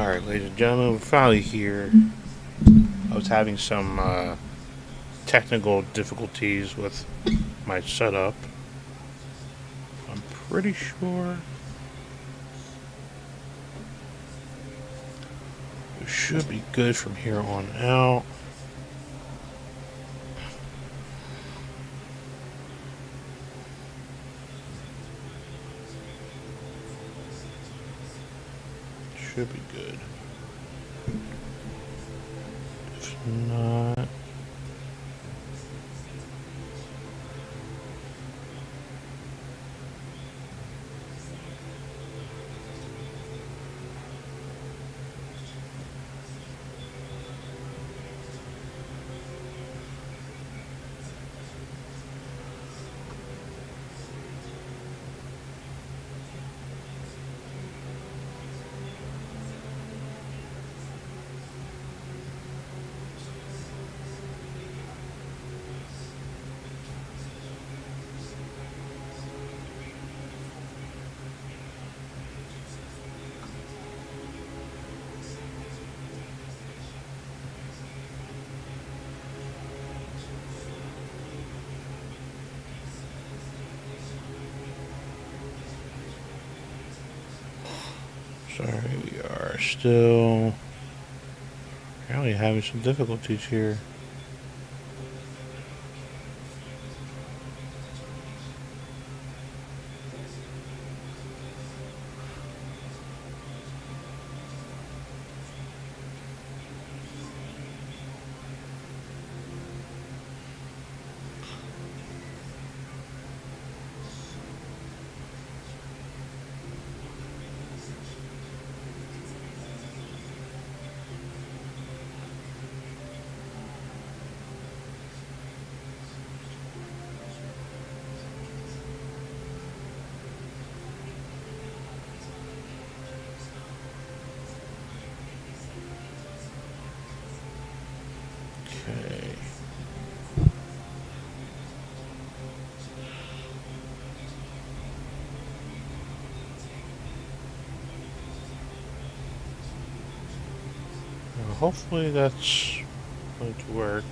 Alright, ladies and gentlemen, we're finally here. I was having some technical difficulties with my setup. I'm pretty sure we should be good from here on out. Should be good. If not, sorry, we are still apparently having some difficulties here. Okay. Well, hopefully that's going to work.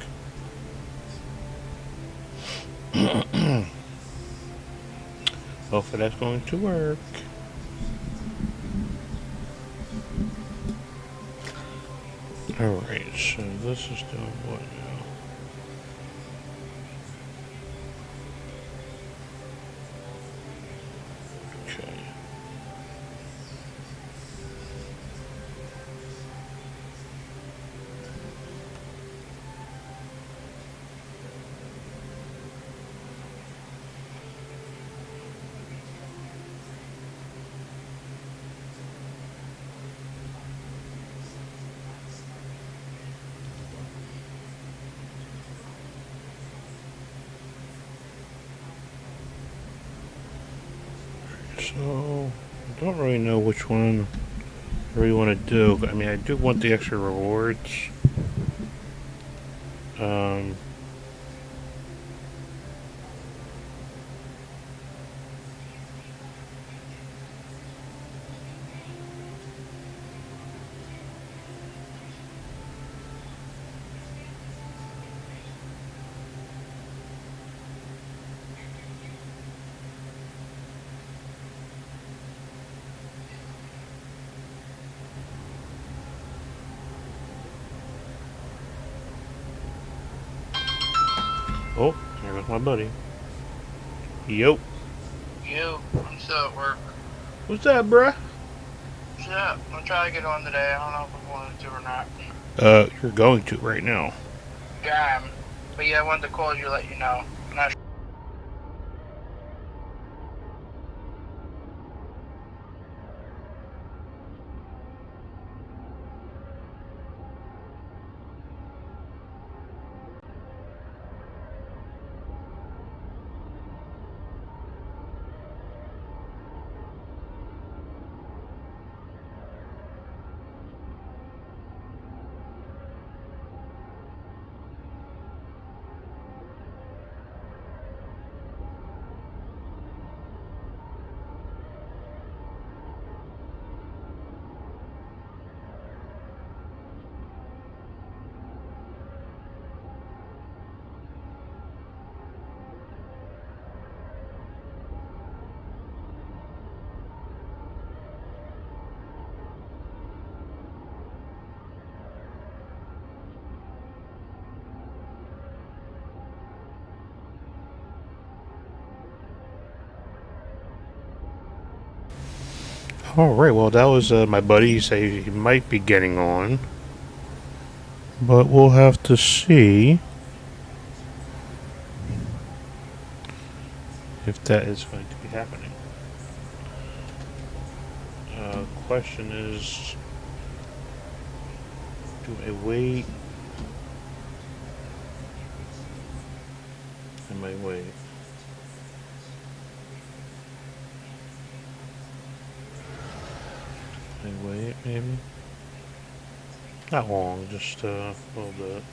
Hopefully that's going to work. Alright, so this is doing what now? Okay. So, I don't really know which one I really want to do. I mean, I do want the extra rewards. Um, oh, there goes my buddy. Yo. You, I'm still at work. What's that, bruh? Yeah, I'm trying to get on today. I don't know if I'm going to or not. You're going to right now. Yeah, but yeah, I wanted to call you to let you know. I'm not All right. Well, that was my buddy. He said he might be getting on, but we'll have to see if that is going to be happening. Question is, do I wait? I might wait. I wait, maybe. Not long, just a little bit.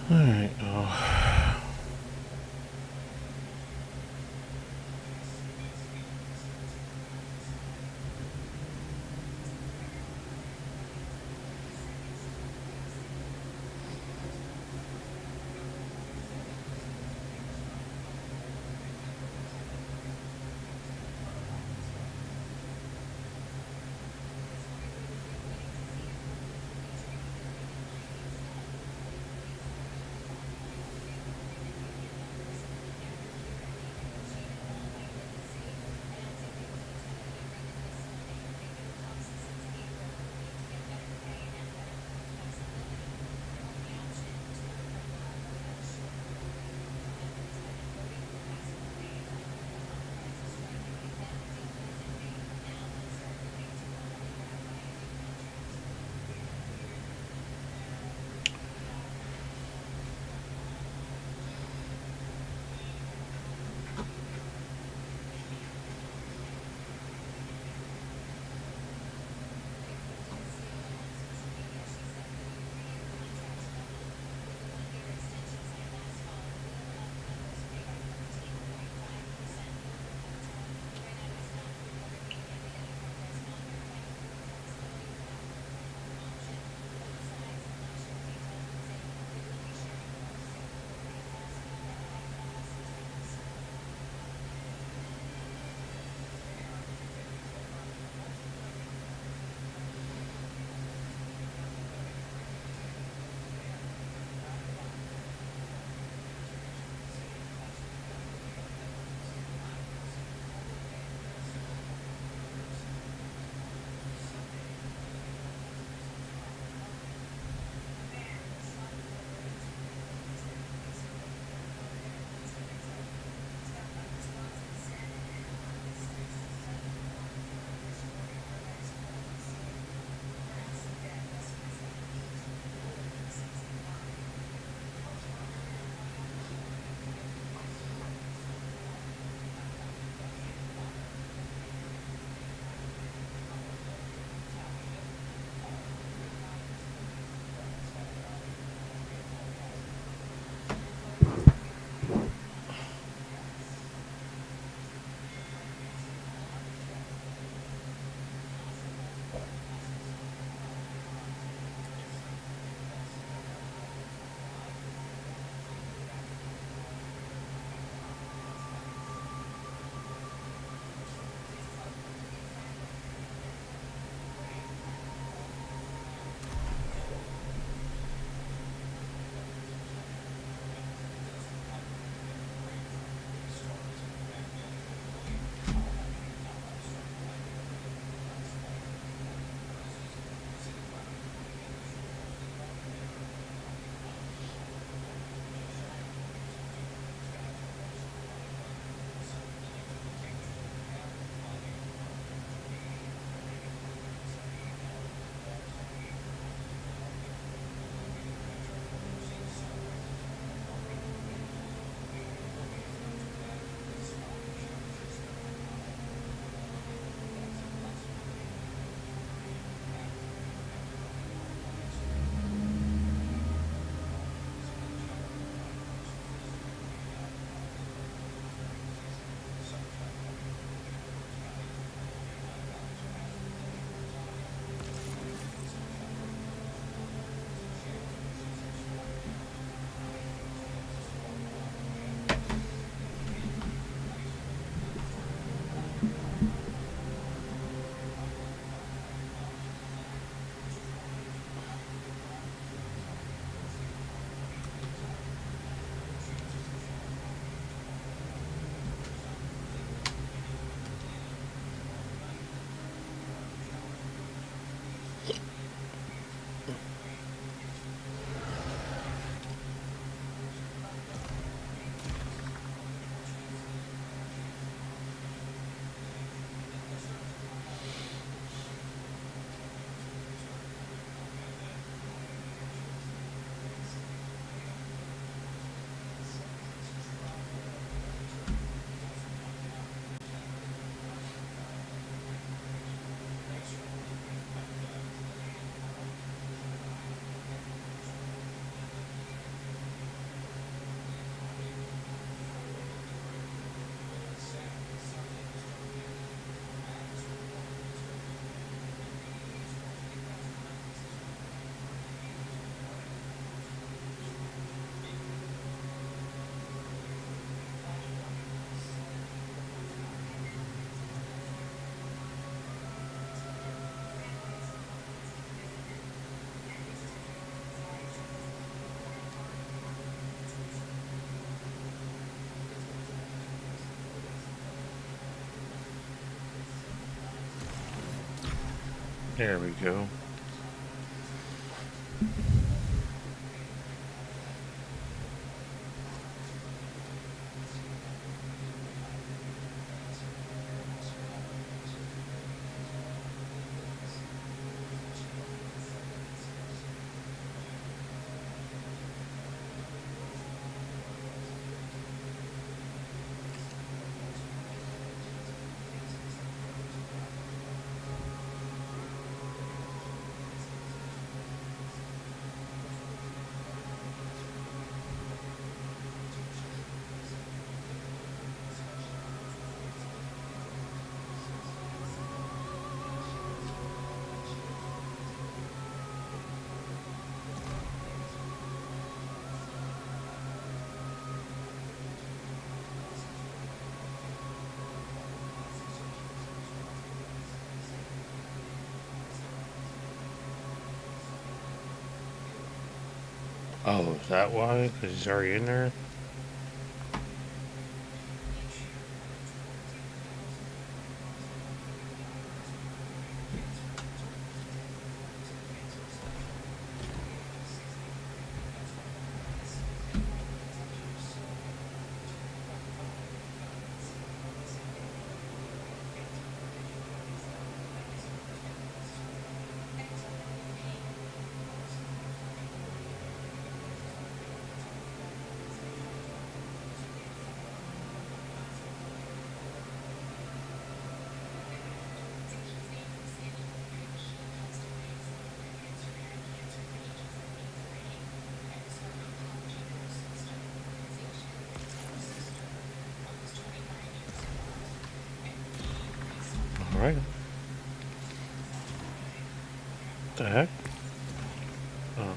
Alright, There we go. Oh, is that why? Because he's already in there? Alright. What the heck? Oh.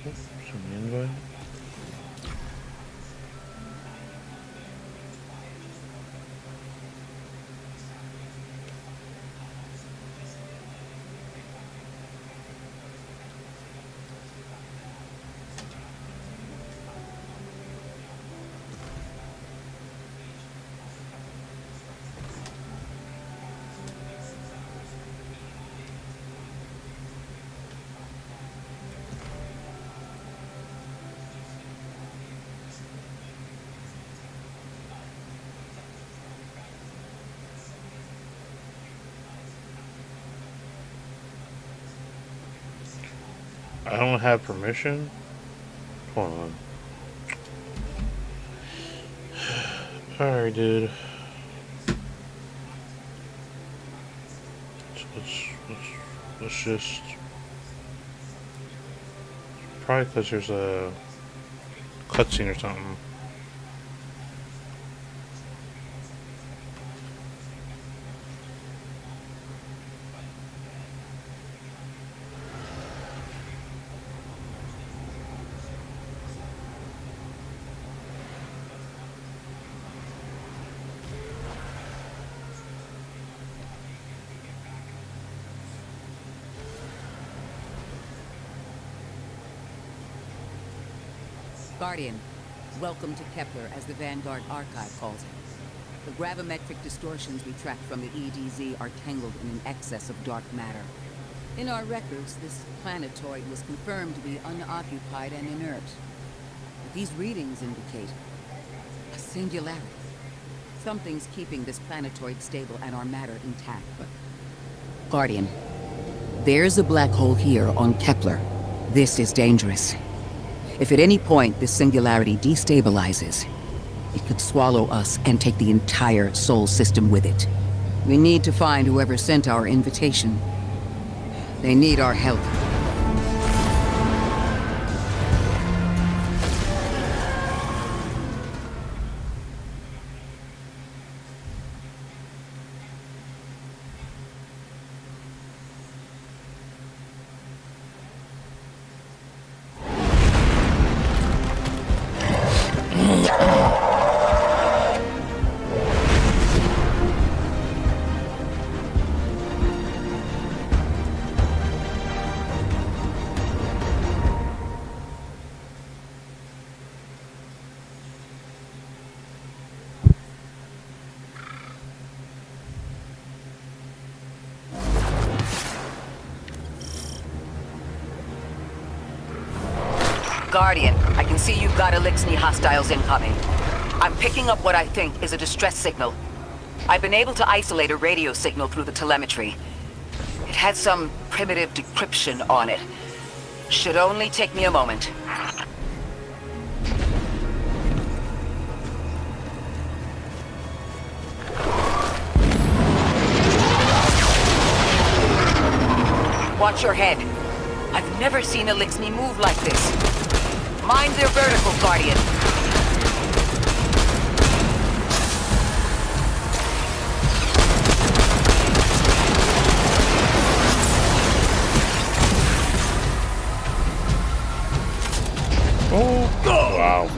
Some invite? I don't have permission? Hold on. Alright, dude. So let's just... Probably because there's a cutscene or something. Guardian, welcome to Kepler, as the Vanguard Archive calls it. The gravimetric distortions we tracked from the EDZ are tangled in an excess of dark matter. In our records, this planetoid was confirmed to be unoccupied and inert. But these readings indicate a singularity. Something's keeping this planetoid stable and our matter intact, but... Guardian, there's a black hole here on Kepler. This is dangerous. If at any point this singularity destabilizes, it could swallow us and take the entire Sol system with it. We need to find whoever sent our invitation. They need our help. Guardian, I can see you've got Elixni hostiles incoming. I'm picking up what I think is a distress signal. I've been able to isolate a radio signal through the telemetry. It had some primitive decryption on it. Should only take me a moment. Watch your head. I've never seen Elixni move like this. Mind their vertical, Guardian. Oh, wow.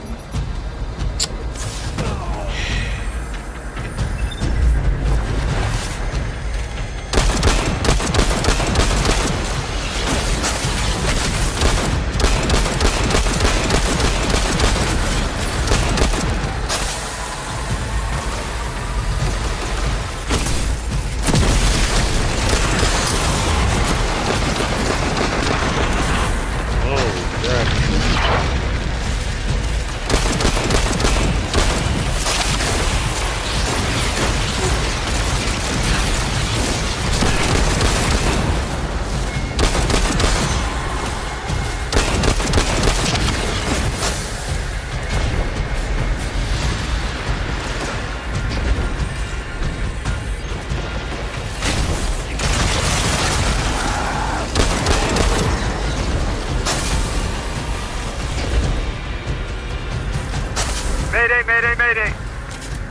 Mayday!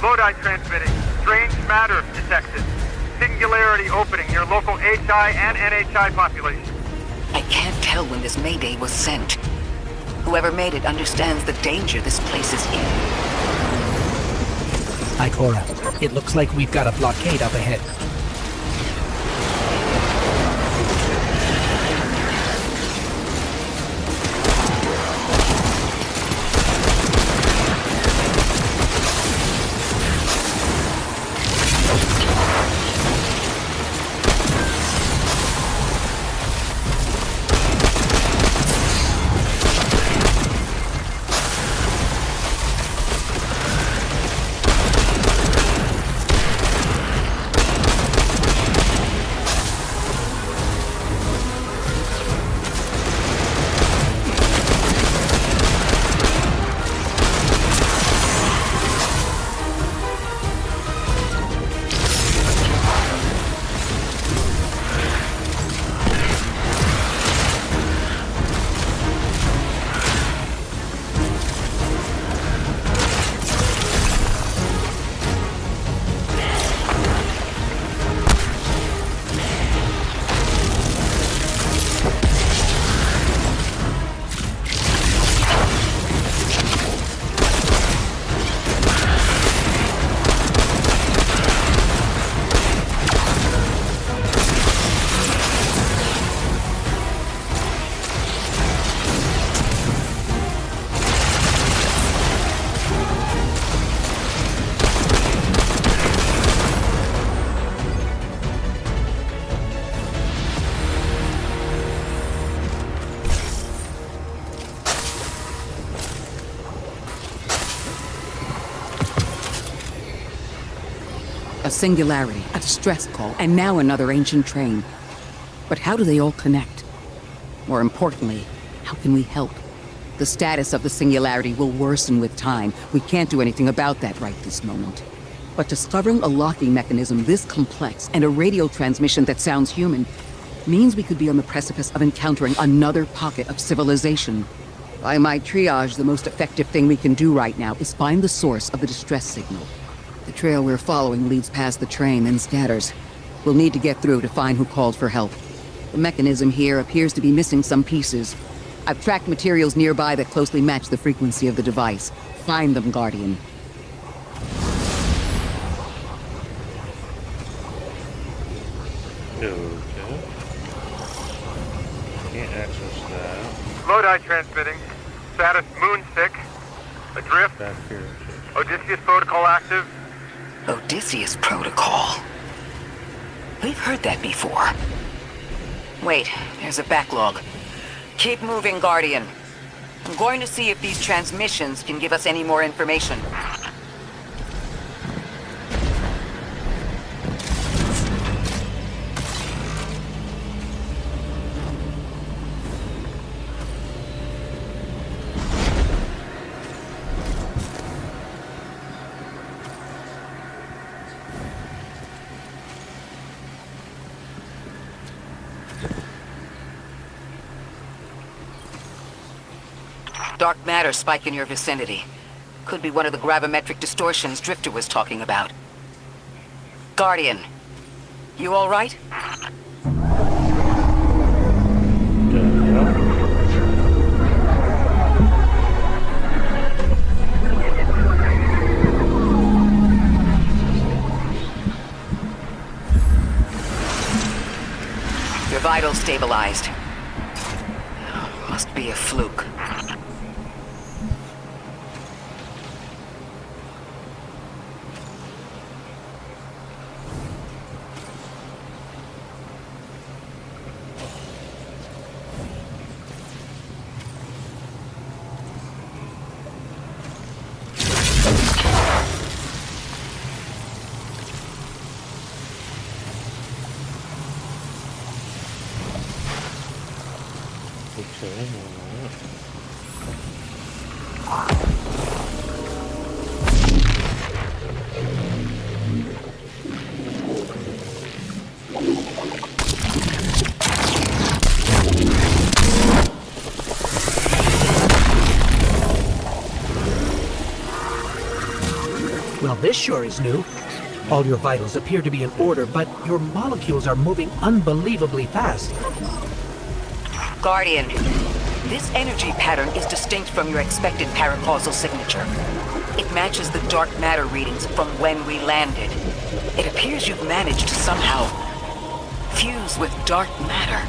Lodi transmitting. Strange matter detected. Singularity opening near local HI and NHI population. I can't tell when this Mayday was sent. Whoever made it understands the danger this place is in. Ikora, it looks like we've got a blockade up ahead. A singularity, a distress call, and now another ancient train. But how do they all connect? More importantly, how can we help? The status of the singularity will worsen with time. We can't do anything about that right this moment. But discovering a locking mechanism this complex and a radio transmission that sounds human means we could be on the precipice of encountering another pocket of civilization. By my triage, the most effective thing we can do right now is find the source of the distress signal. The trail we're following leads past the train, then scatters. We'll need to get through to find who called for help. The mechanism here appears to be missing some pieces. I've tracked materials nearby that closely match the frequency of the device. Find them, Guardian. Okay. Can't access that. Lodi transmitting. Status moonsick. Adrift. Back here. Odysseus protocol active. Odysseus Protocol. We've heard that before. Wait, there's a backlog. Keep moving, Guardian. I'm going to see if these transmissions can give us any more information. Dark matter spike in your vicinity. Could be one of the gravimetric distortions Drifter was talking about. Guardian, you all right? Your vitals stabilized. Must be a fluke. Okay. Well, this sure is new. All your vitals appear to be in order, but your molecules are moving unbelievably fast. Guardian, this energy pattern is distinct from your expected paracausal signature. It matches the dark matter readings from when we landed. It appears you've managed to somehow fuse with dark matter.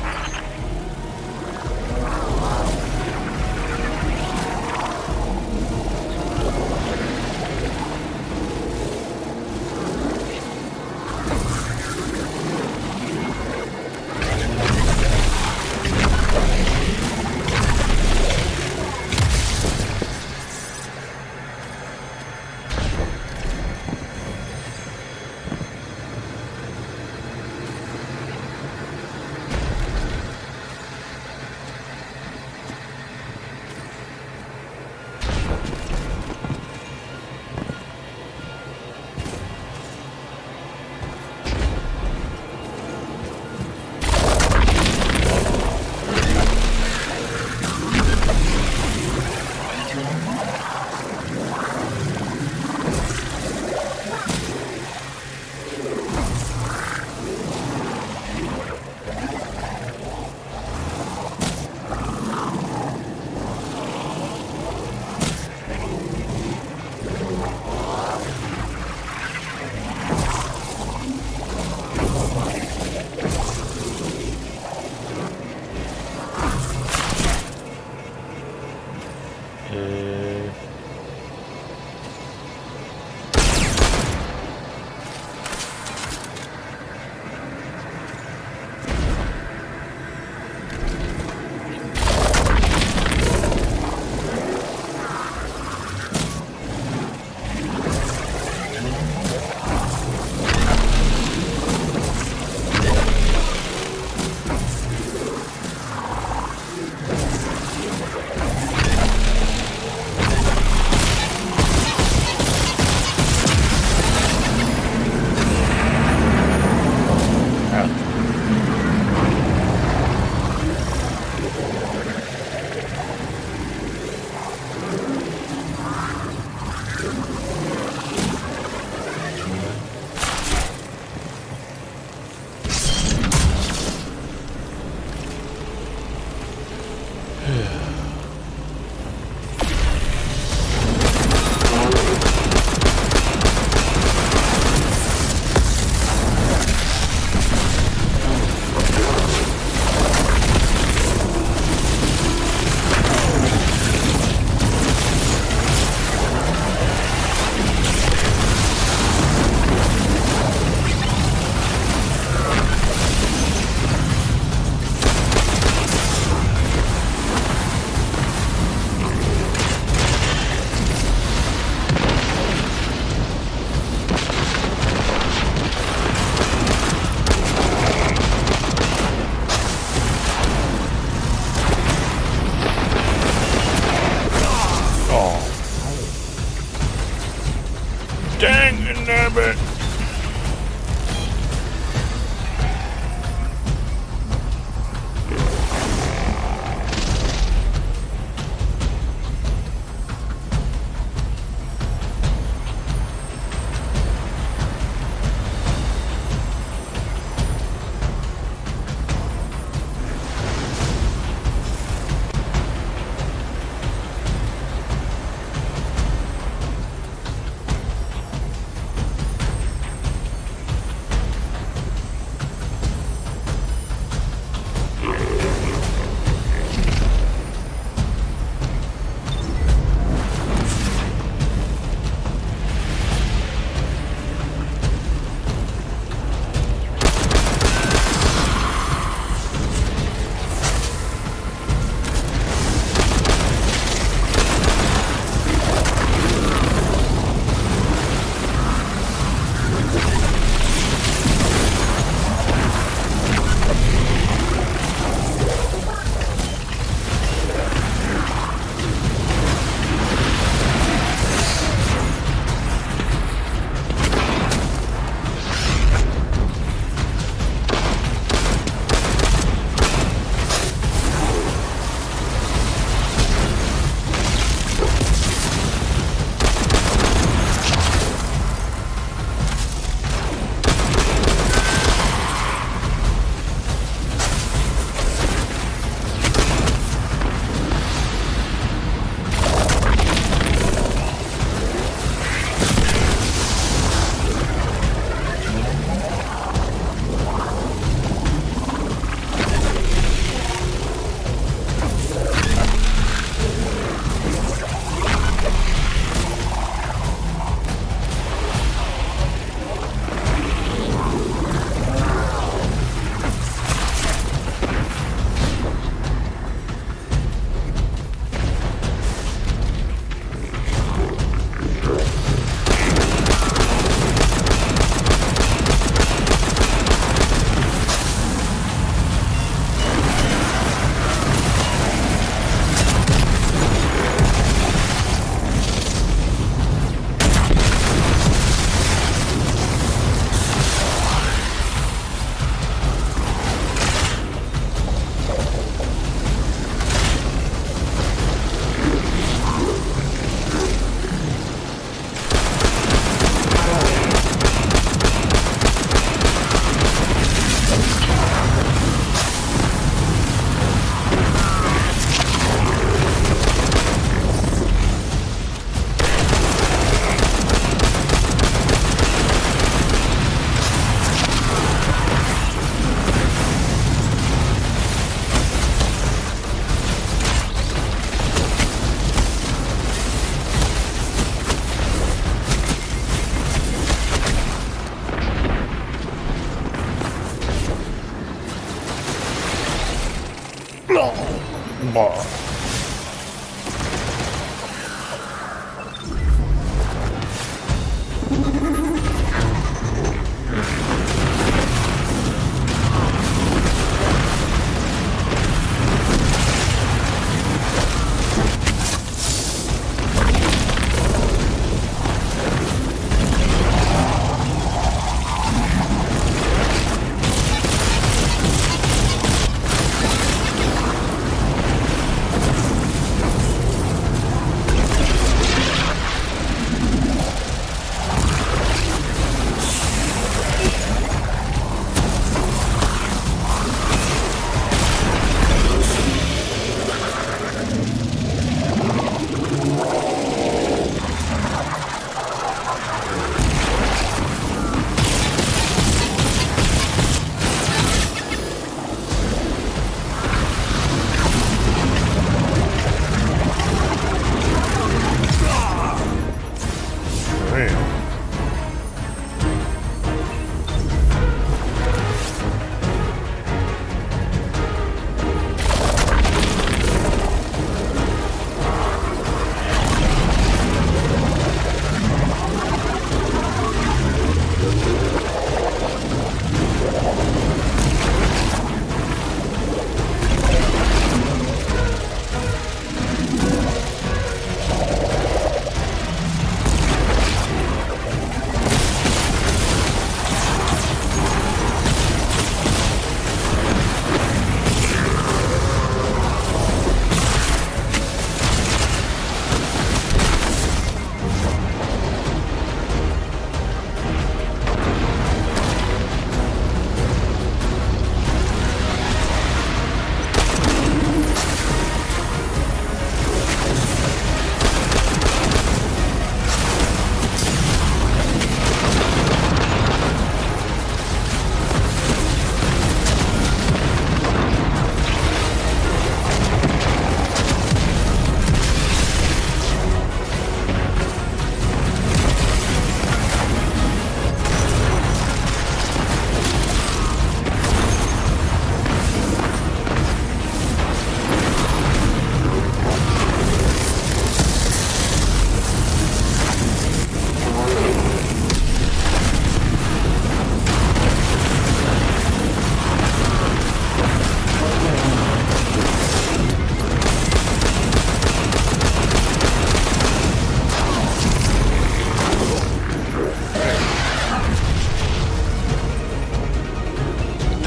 Blah.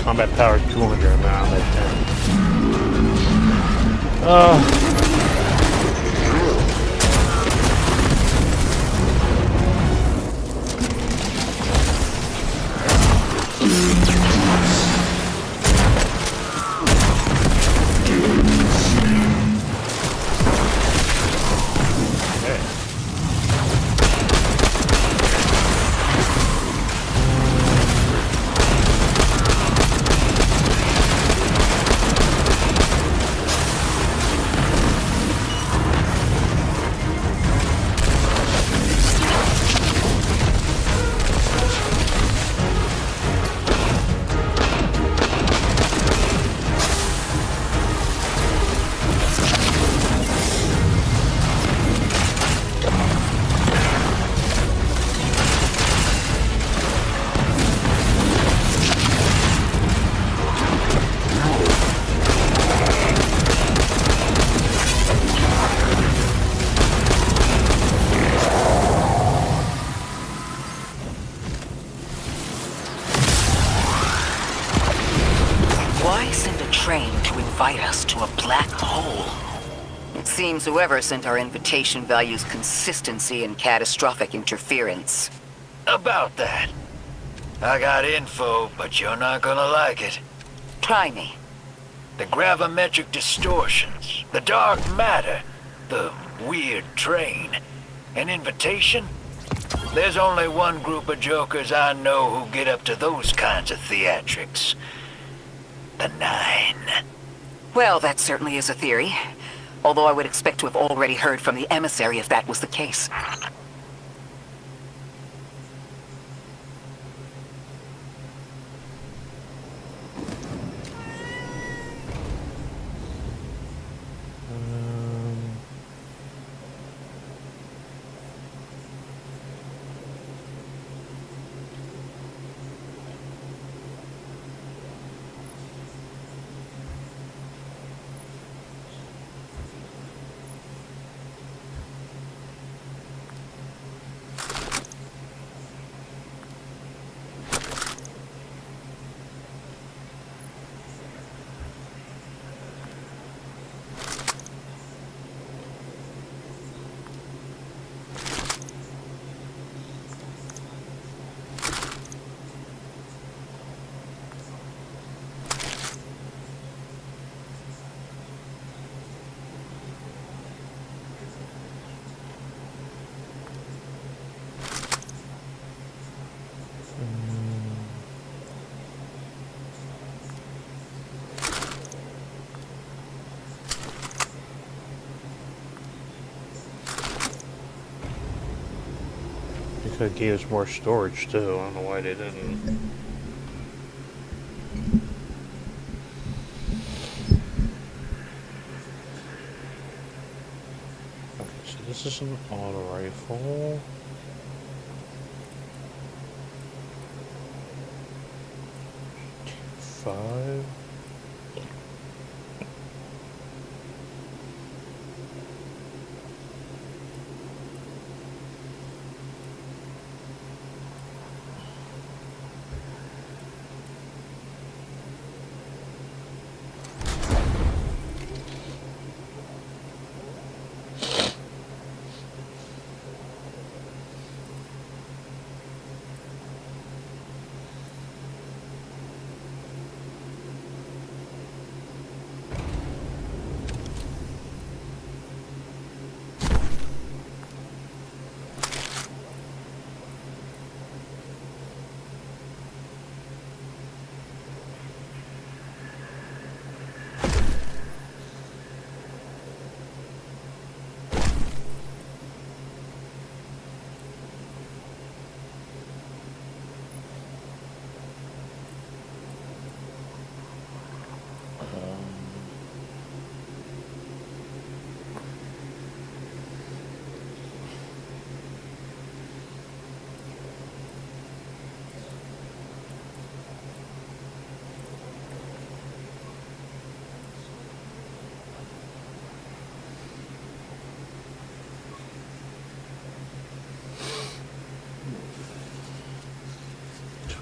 Combat power 200 amount at 10. Why send a train to invite us to a black hole? It seems whoever sent our invitation values consistency and catastrophic interference. About that. I got info, but you're not gonna like it. Try me. The gravimetric distortions, the dark matter, the weird train. An invitation? There's only one group of jokers I know who get up to those kinds of theatrics. The Nine. Well, that certainly is a theory. Although I would expect to have already heard from the emissary if that was the case. Could have gave us more storage too. I don't know why they didn't. Okay, so this is an auto rifle. Five.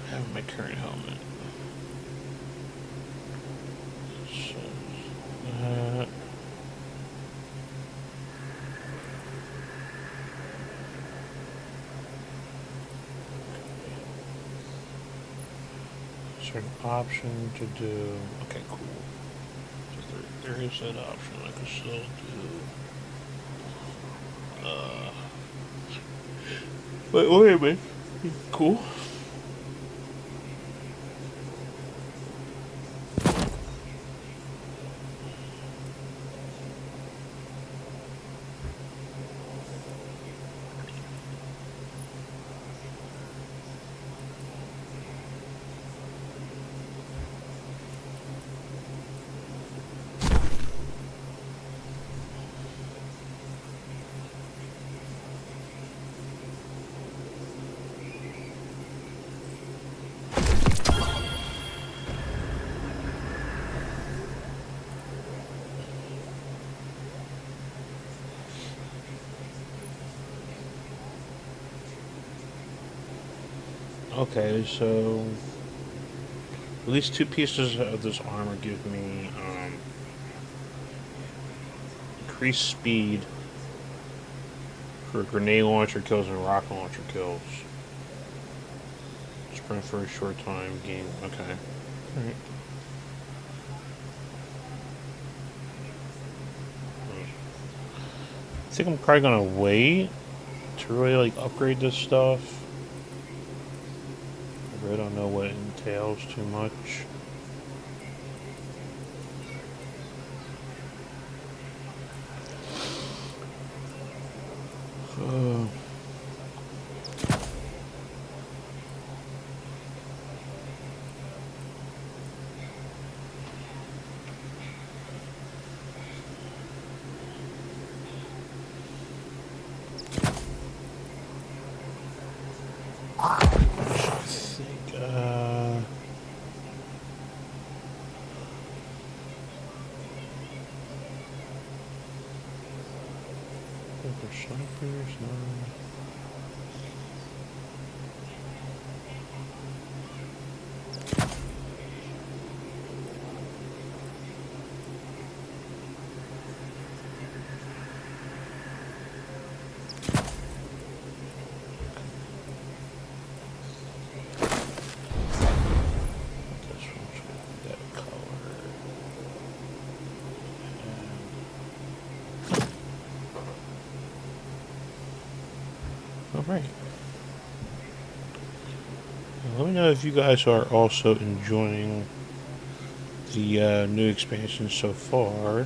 Have my current helmet. So, that. Is there an option to do? Okay, cool. So there is that option. I can still do. Wait a minute. Cool. Okay, so at least 2 pieces of this armor give me increased speed for grenade launcher kills and rocket launcher kills. Sprint for a short time, gain. Okay. Alright. I think I'm probably gonna wait to really like upgrade this stuff. I really don't know what it entails too much. Snipers, no. Alright. Let me know if you guys are also enjoying the new expansion so far.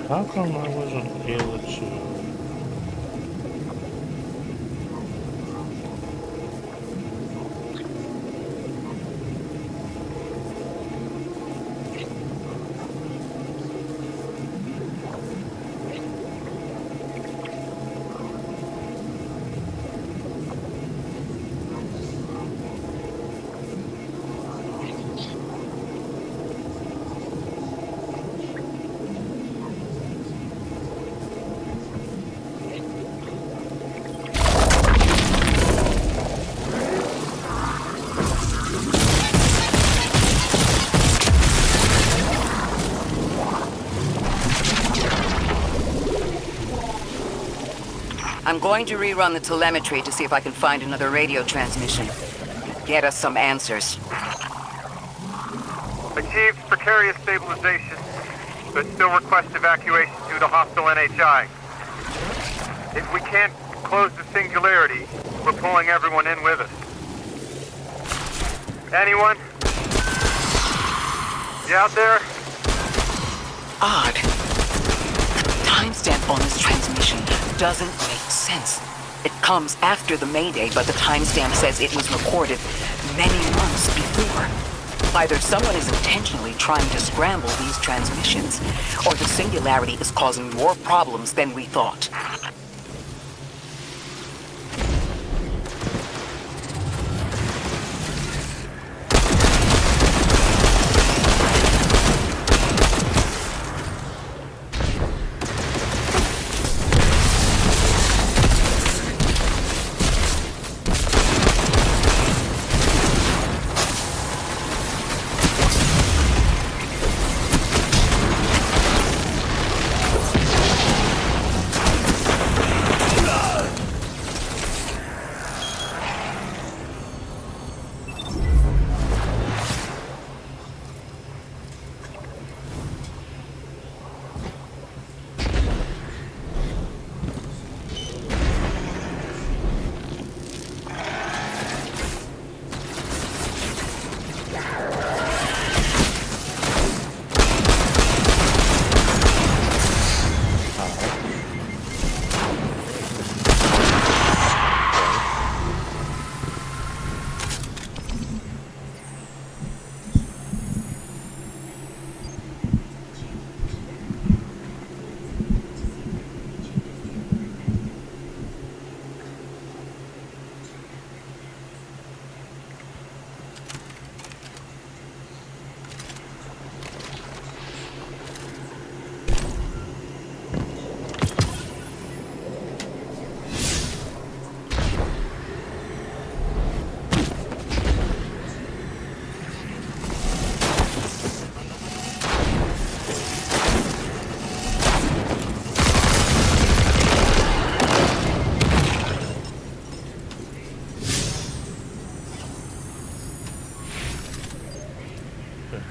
How come I wasn't able to? I'm going to rerun the telemetry to see if I can find another radio transmission. Get us some answers. Achieved precarious stabilization, but still request evacuation due to hostile NHI. If we can't close the singularity, we're pulling everyone in with us. Anyone? You out there? Odd. The timestamp on this transmission doesn't make sense. It comes after the Mayday, but the timestamp says it was recorded many months before. Either someone is intentionally trying to scramble these transmissions, or the singularity is causing more problems than we thought.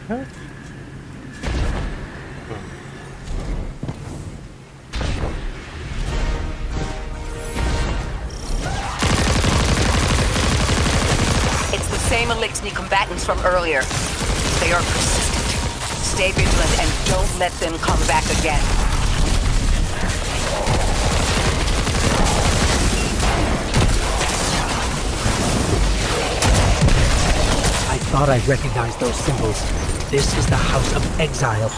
Huh? It's the same Elixni combatants from earlier. They are persistent. Stay vigilant and don't let them come back again. I thought I recognized those symbols. This is the House of Exile.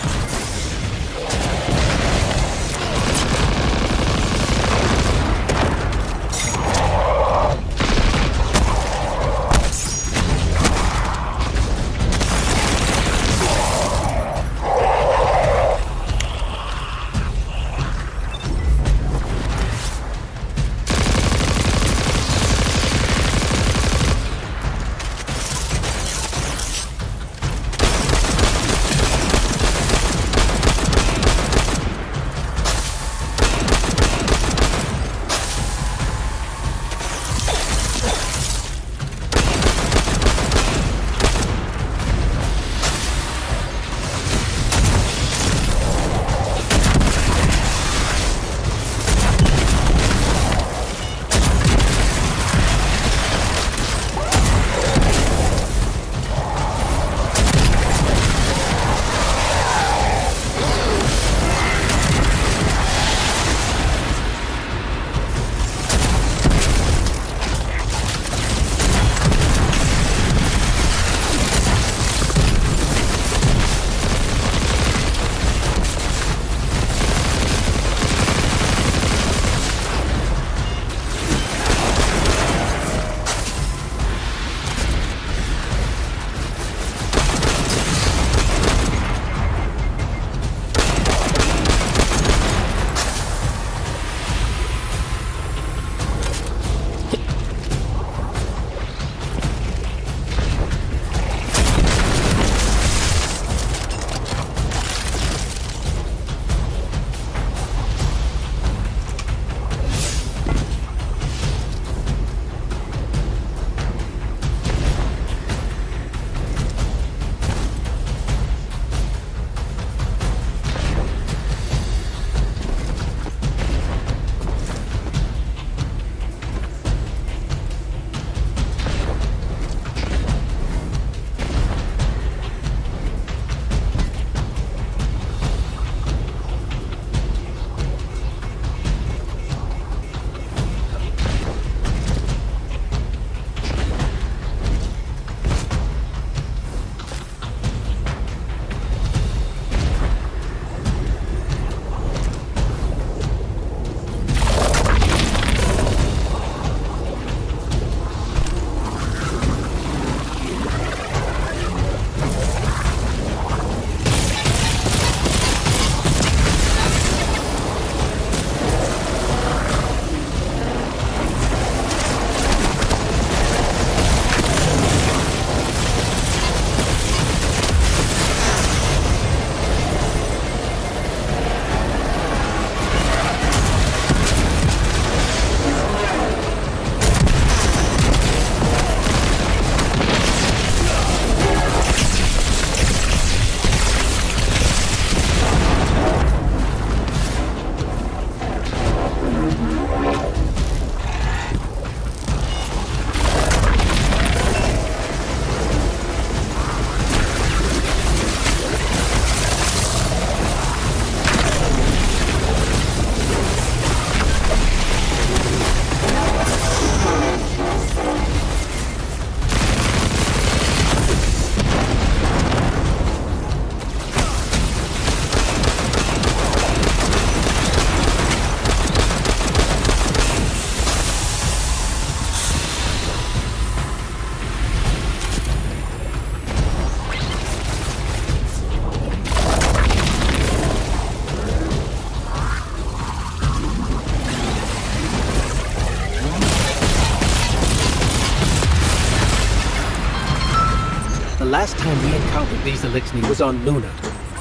last time we encountered these Elixni was on Luna.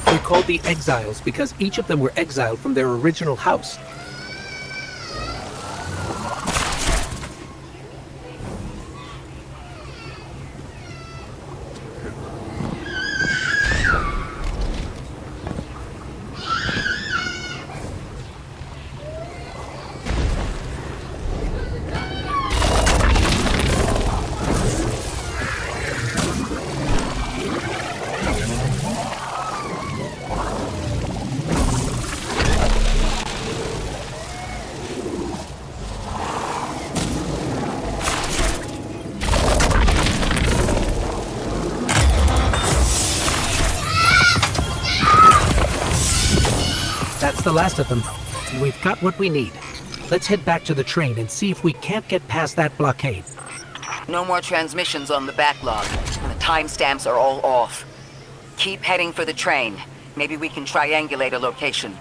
They're called the Exiles because each of them were exiled from their original house. That's the last of them. We've got what we need. Let's head back to the train and see if we can't get past that blockade. No more transmissions on the backlog, and the timestamps are all off. Keep heading for the train. Maybe we can triangulate a location.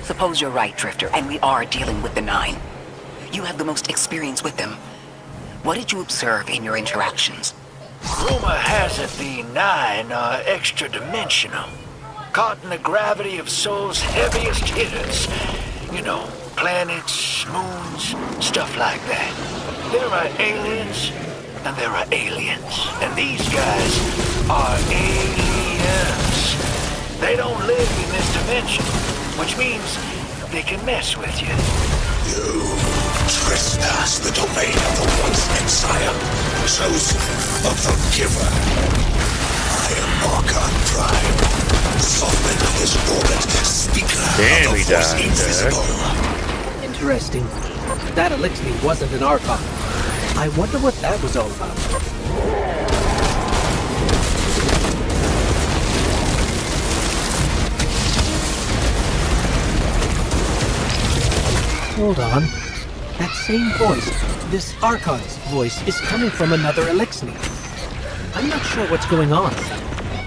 Suppose you're right, Drifter, and we are dealing with the Nine. You have the most experience with them. What did you observe in your interactions? Rumor has it the Nine are extra-dimensional. Caught in the gravity of Sol's heaviest hitters. You know, planets, moons, stuff like that. There are aliens, and there are aliens. And these guys are aliens. They don't live in this dimension, which means they can mess with you. You trespass the domain of the once exile, chosen of the giver. I am Archon Prime, sovereign of this orbit, speaker Damn, of he the force died, invisible. Interesting. That Elixni wasn't an Archon. I wonder what that was all about. Hold on. That same voice, this Archon's voice, is coming from another Elixni. I'm not sure what's going on.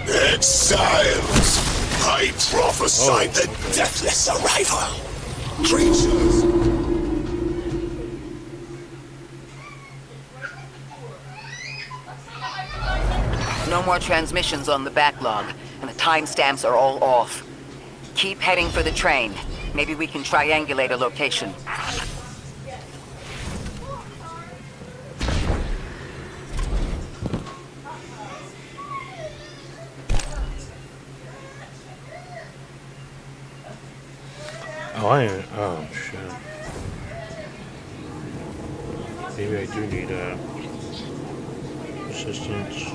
Exiles! I prophesied the deathless arrival. Creatures. No more transmissions on the backlog, and the timestamps are all off. Keep heading for the train. Maybe we can triangulate a location. Oh, shit. Maybe I do need assistance.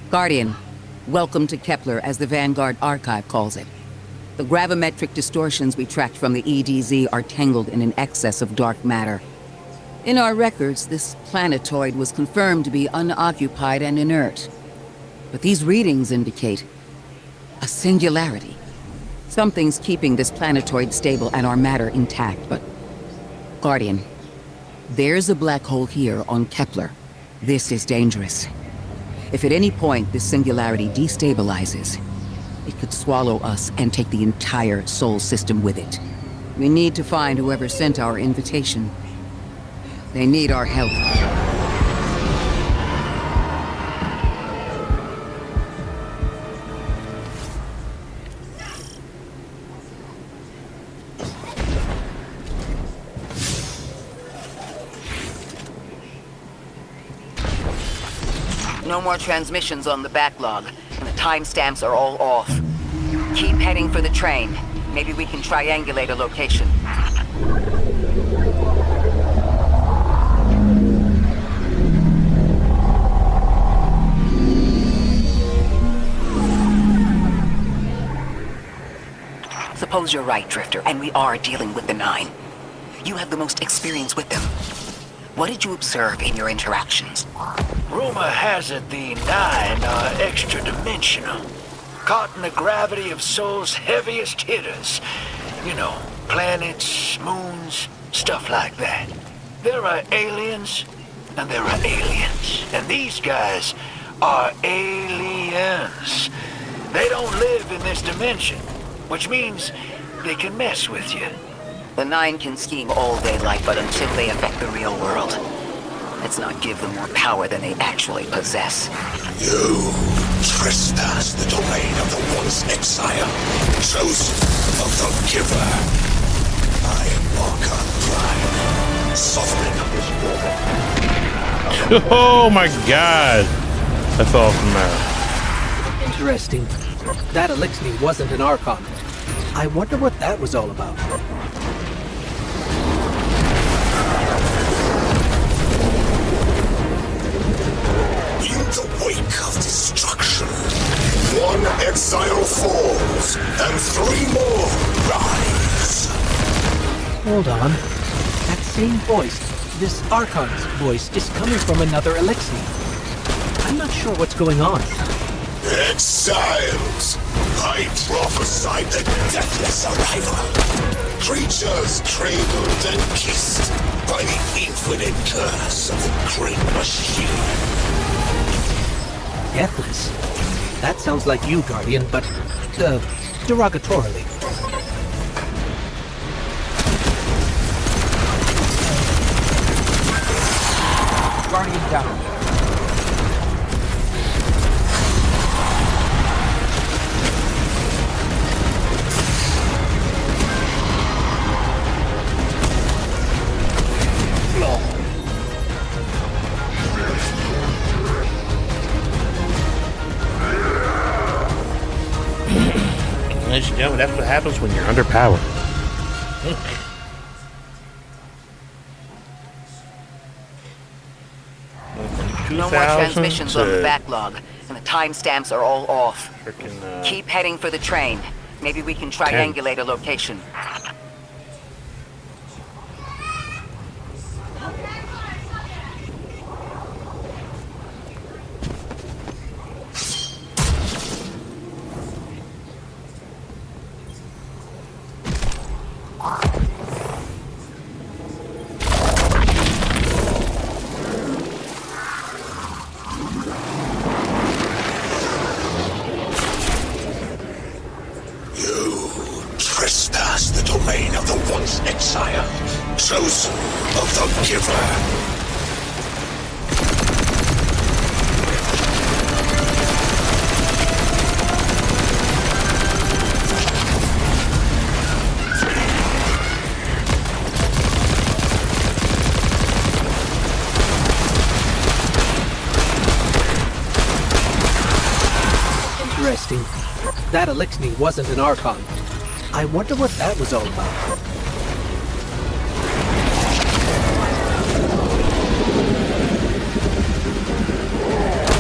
Guardian, welcome to Kepler, as the Vanguard Archive calls it. The gravimetric distortions we tracked from the EDZ are tangled in an excess of dark matter. In our records, this planetoid was confirmed to be unoccupied and inert. But these readings indicate a singularity. Something's keeping this planetoid stable and our matter intact, but... Guardian, there's a black hole here on Kepler. This is dangerous. If at any point this singularity destabilizes, it could swallow us and take the entire Sol system with it. We need to find whoever sent our invitation. They need our help. No more transmissions on the backlog, and the timestamps are all off. Keep heading for the train. Maybe we can triangulate a location. Suppose you're right, Drifter, and we are dealing with the Nine. You have the most experience with them. What did you observe in your interactions? Rumor has it the Nine are extra-dimensional. Caught in the gravity of Sol's heaviest hitters. You know, planets, moons, stuff like that. There are aliens, and there are aliens. And these guys are aliens. They don't live in this dimension, which means they can mess with you. The Nine can scheme all they like, but until they affect the real world, let's not give them more power than they actually possess. You trespass the domain of the once exile, chosen of the giver. I am Archon Prime, sovereign of this world. Oh my god! I fell from that. Interesting. That elixir wasn't an Archon. I wonder what that was all about. In the wake of destruction, one exile falls, and three more rise. Hold on. That same voice, this Archon's voice, is coming from another elixir. I'm not sure what's going on. Exiles! I prophesied the deathless arrival. Creatures cradled and kissed by the infinite curse of the great machine. Deathless? That sounds like you, Guardian, but, derogatorily. Guardian down. Ladies and gentlemen, that's what happens when you're underpowered. No more transmissions on the backlog, and the timestamps are all off. Keep heading for the train. Maybe we can triangulate a location. Trespass the domain of the once exile, chosen of the giver. Interesting. That elixir wasn't an Archon. I wonder what that was all about.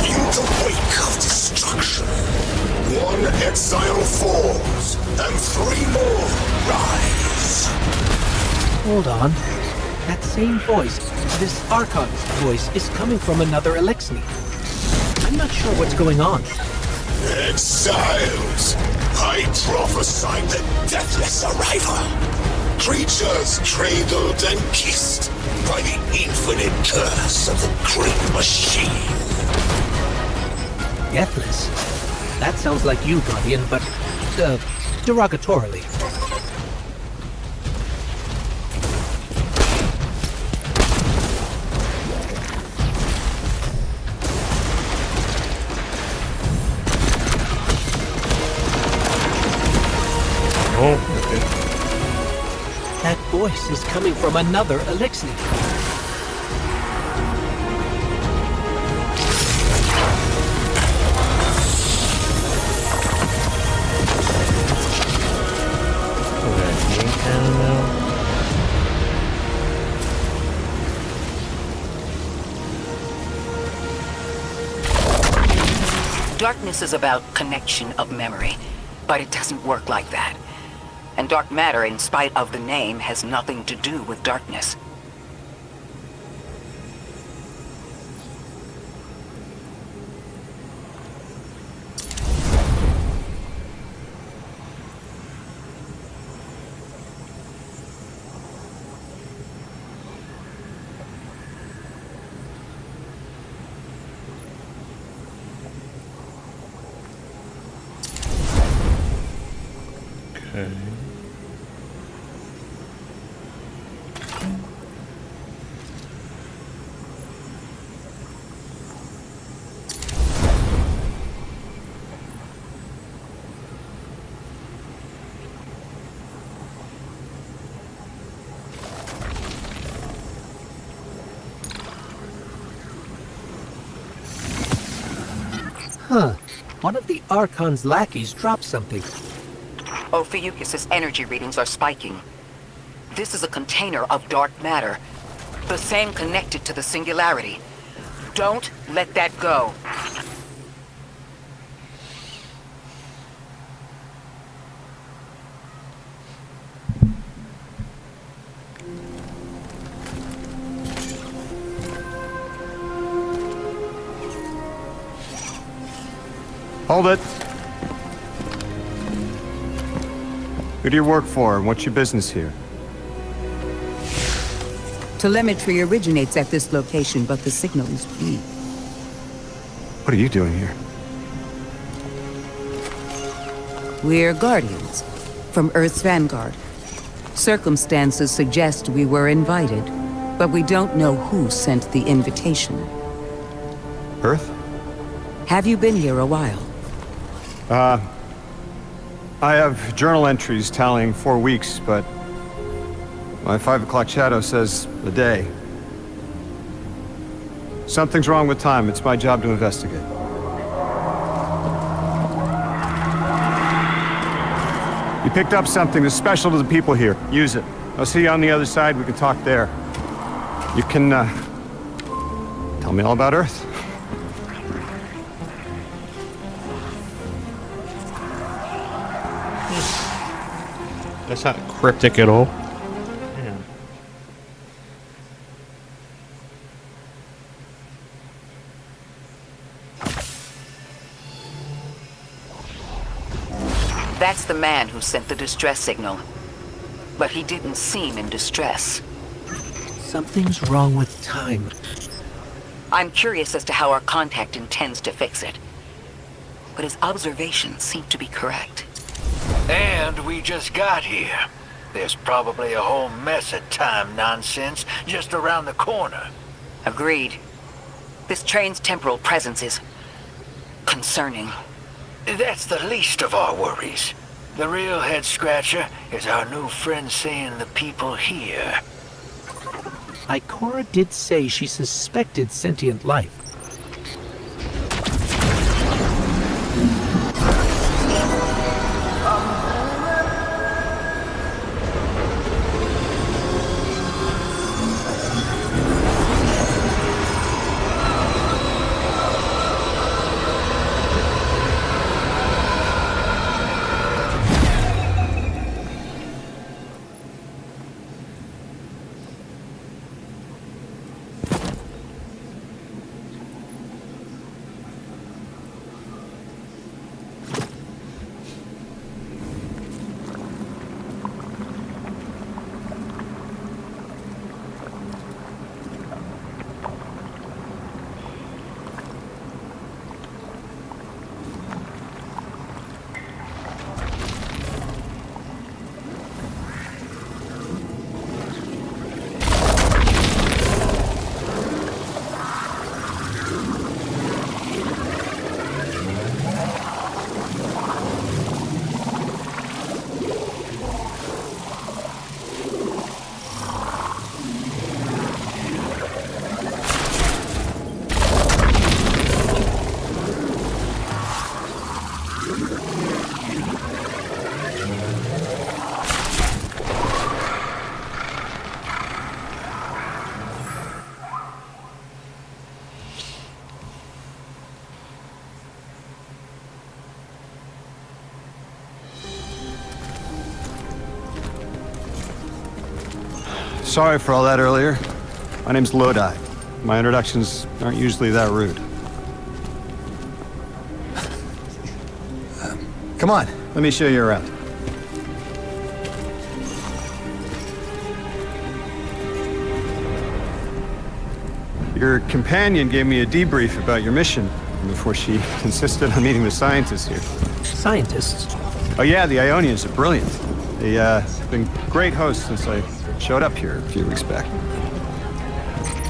In the wake of Hold on. That same voice, this Archon's voice, is coming from another Alexei. I'm not sure what's going on. Exiles! I prophesied the deathless arrival. Creatures cradled and kissed by the infinite curse of the great machine. Deathless? That sounds like you, Guardian, but, derogatorily. Oh, okay. That voice is coming from another Elixir. Darkness is about connection of memory, but it doesn't work like that. And dark matter, in spite of the name, has nothing to do with darkness. Okay. Huh. One of the Archon's lackeys dropped something. Ophiuchus's energy readings are spiking. This is a container of dark matter, the same connected to the singularity. Don't let that go. Hold it. Who do you work for, and what's your business here? Telemetry originates at this location, but the signal is weak. What are you doing here? We're Guardians, from Earth's vanguard. Circumstances suggest we were invited, but we don't know who sent the invitation. Earth? Have you been here a while? I have journal entries tallying 4 weeks, but my 5 o'clock shadow says a day. Something's wrong with time. It's my job to investigate. You picked up something that's special to the people here. Use it. I'll see you on the other side. We can talk there. You can, tell me all about Earth. That's not cryptic at all. Yeah. That's the man who sent the distress signal. But he didn't seem in distress. Something's wrong with time. I'm curious as to how our contact intends to fix it. But his observations seem to be correct. And we just got here. There's probably a whole mess of time nonsense just around the corner. Agreed. This train's temporal presence is concerning. That's the least of our worries. The real head-scratcher is our new friend seeing the people here. Ikora did say she suspected sentient life. Sorry for all that earlier. My name's Lodi. My introductions aren't usually that rude. Come on, let me show you around. Your companion gave me a debrief about your mission before she insisted on meeting the scientists here. Scientists? Oh yeah, the Ionians are brilliant. They've been great hosts since I showed up here a few weeks back.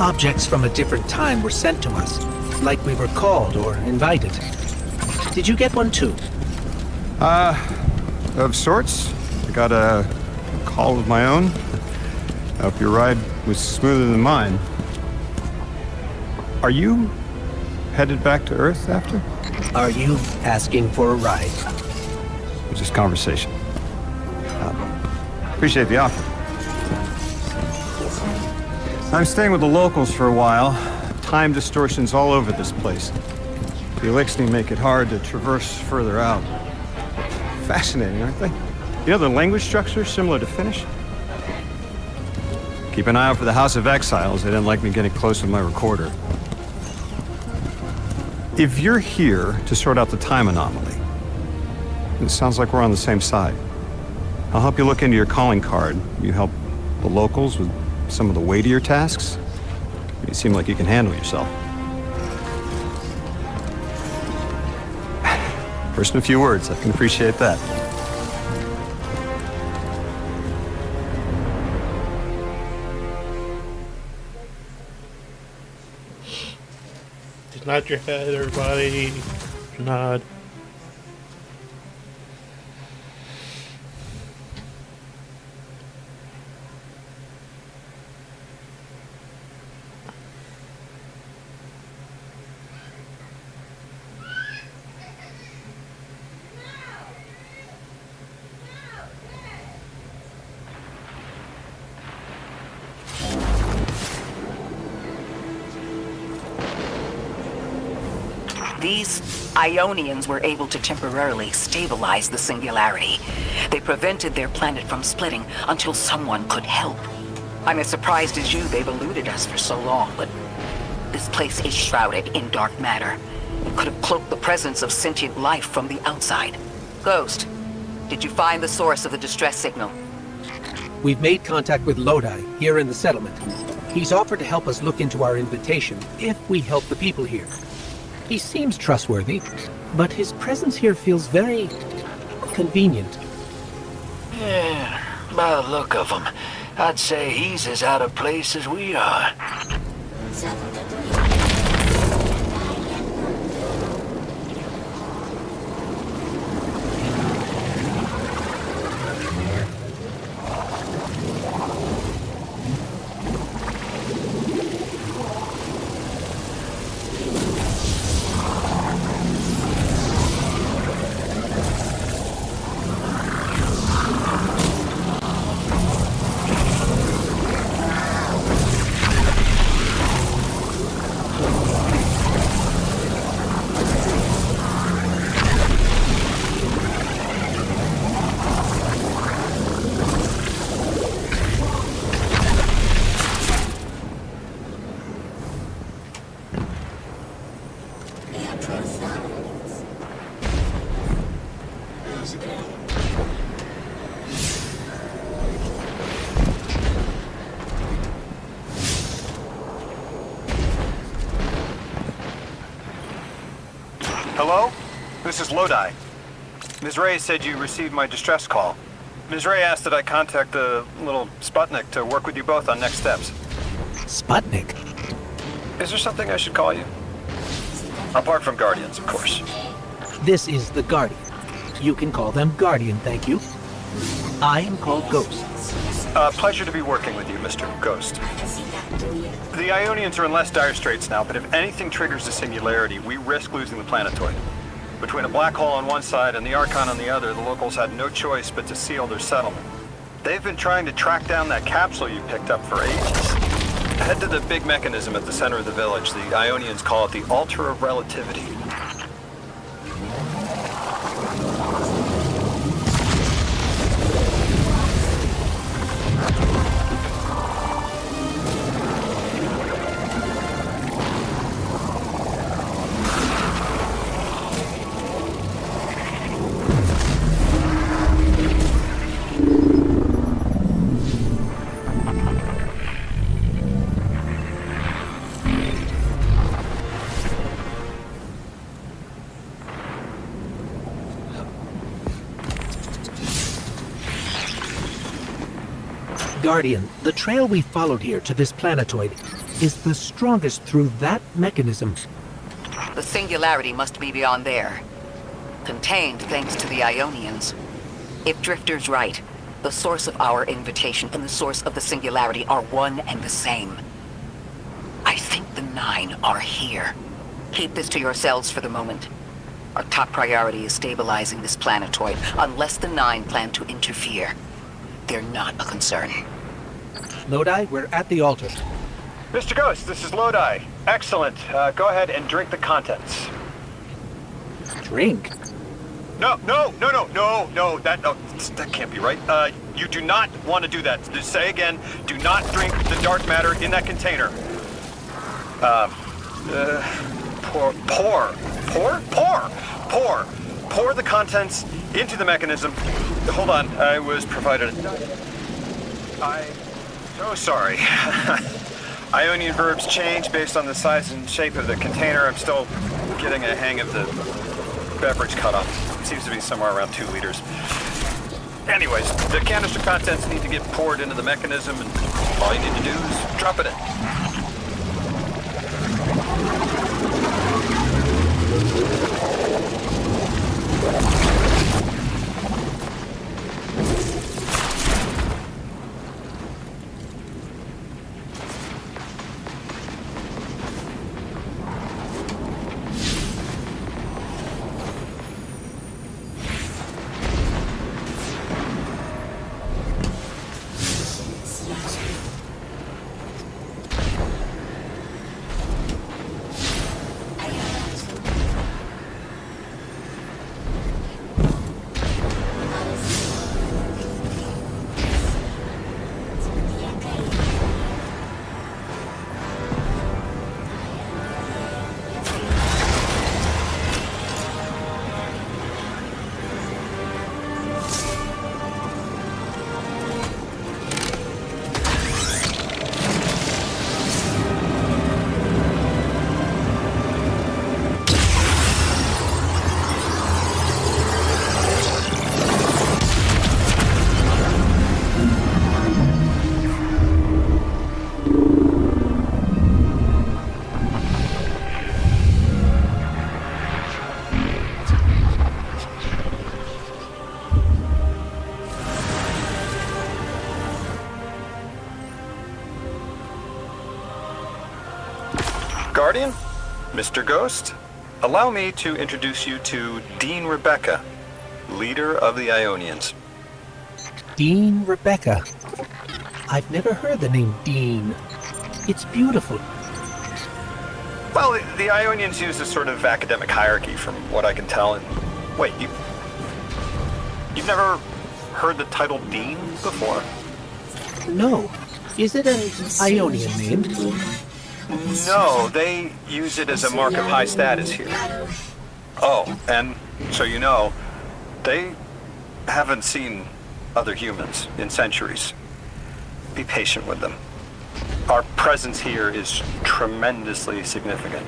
Objects from a different time were sent to us, like we were called or invited. Did you get one too? Of sorts. I got a call of my own. I hope your ride was smoother than mine. Are you headed back to Earth after? Are you asking for a ride? It was just conversation. Appreciate the offer. I'm staying with the locals for a while. Time distortions all over this place. The Elixni make it hard to traverse further out. Fascinating, aren't they? You know the language structure is similar to Finnish? Keep an eye out for the House of Exiles. They didn't like me getting close with my recorder. If you're here to sort out the time anomaly, it sounds like we're on the same side. I'll help you look into your calling card. You help the locals with some of the weightier tasks. You seem like you can handle yourself. First in a few words, I can appreciate that. Just nod your head, everybody. Nod. These Ionians were able to temporarily stabilize the singularity. They prevented their planet from splitting until someone could help. I'm as surprised as you they've eluded us for so long, but this place is shrouded in dark matter. It could have cloaked the presence of sentient life from the outside. Ghost, did you find the source of the distress signal? We've made contact with Lodi here in the settlement. He's offered to help us look into our invitation if we help the people here. He seems trustworthy, but his presence here feels very convenient. Yeah, by the look of him, I'd say he's as out of place as we are. Hello? This is Lodi. Ms. Ray said you received my distress call. Ms. Ray asked that I contact the little Sputnik to work with you both on next steps. Sputnik? Is there something I should call you? Apart from Guardians, of course. This is the Guardian. You can call them Guardian, thank you. I am called Ghost. Pleasure to be working with you, Mr. Ghost. The Ionians are in less dire straits now, but if anything triggers the singularity, we risk losing the planetoid. Between a black hole on one side and the Archon on the other, the locals had no choice but to seal their settlement. They've been trying to track down that capsule you picked up for ages. Head to the big mechanism at the center of the village. The Ionians call it the Altar of Relativity. Guardian, the trail we followed here to this planetoid is the strongest through that mechanism. The singularity must be beyond there. Contained thanks to the Ionians. If Drifter's right, the source of our invitation and the source of the singularity are one and the same. I think the 9 are here. Keep this to yourselves for the moment. Our top priority is stabilizing this planetoid, unless the 9 plan to interfere. They're not a concern. Lodi, we're at the altar. Mr. Ghost, this is Lodi. Excellent. Go ahead and drink the contents. Drink? No, that can't be right. You do not want to do that. Just say again, do not drink the dark matter in that container. Pour the contents into the mechanism. Hold on, I was provided. I'm so sorry. Ionian verbs change based on the size and shape of the container. I'm still getting a hang of the beverage cutoff. It seems to be somewhere around 2 liters. Anyways, the canister contents need to get poured into the mechanism, and all you need to do is drop it in. Guardian, Mr. Ghost, allow me to introduce you to Dean Rebecca, leader of the Ionians. Dean Rebecca. I've never heard the name Dean. It's beautiful. Well, the Ionians use a sort of academic hierarchy from what I can tell. And wait, you've never heard the title Dean before? No. Is it an Ionian name? No, they use it as a mark of high status here. Oh, and so you know, they haven't seen other humans in centuries. Be patient with them. Our presence here is tremendously significant.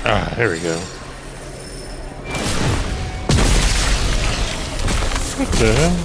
Ah, there we go. What the hell?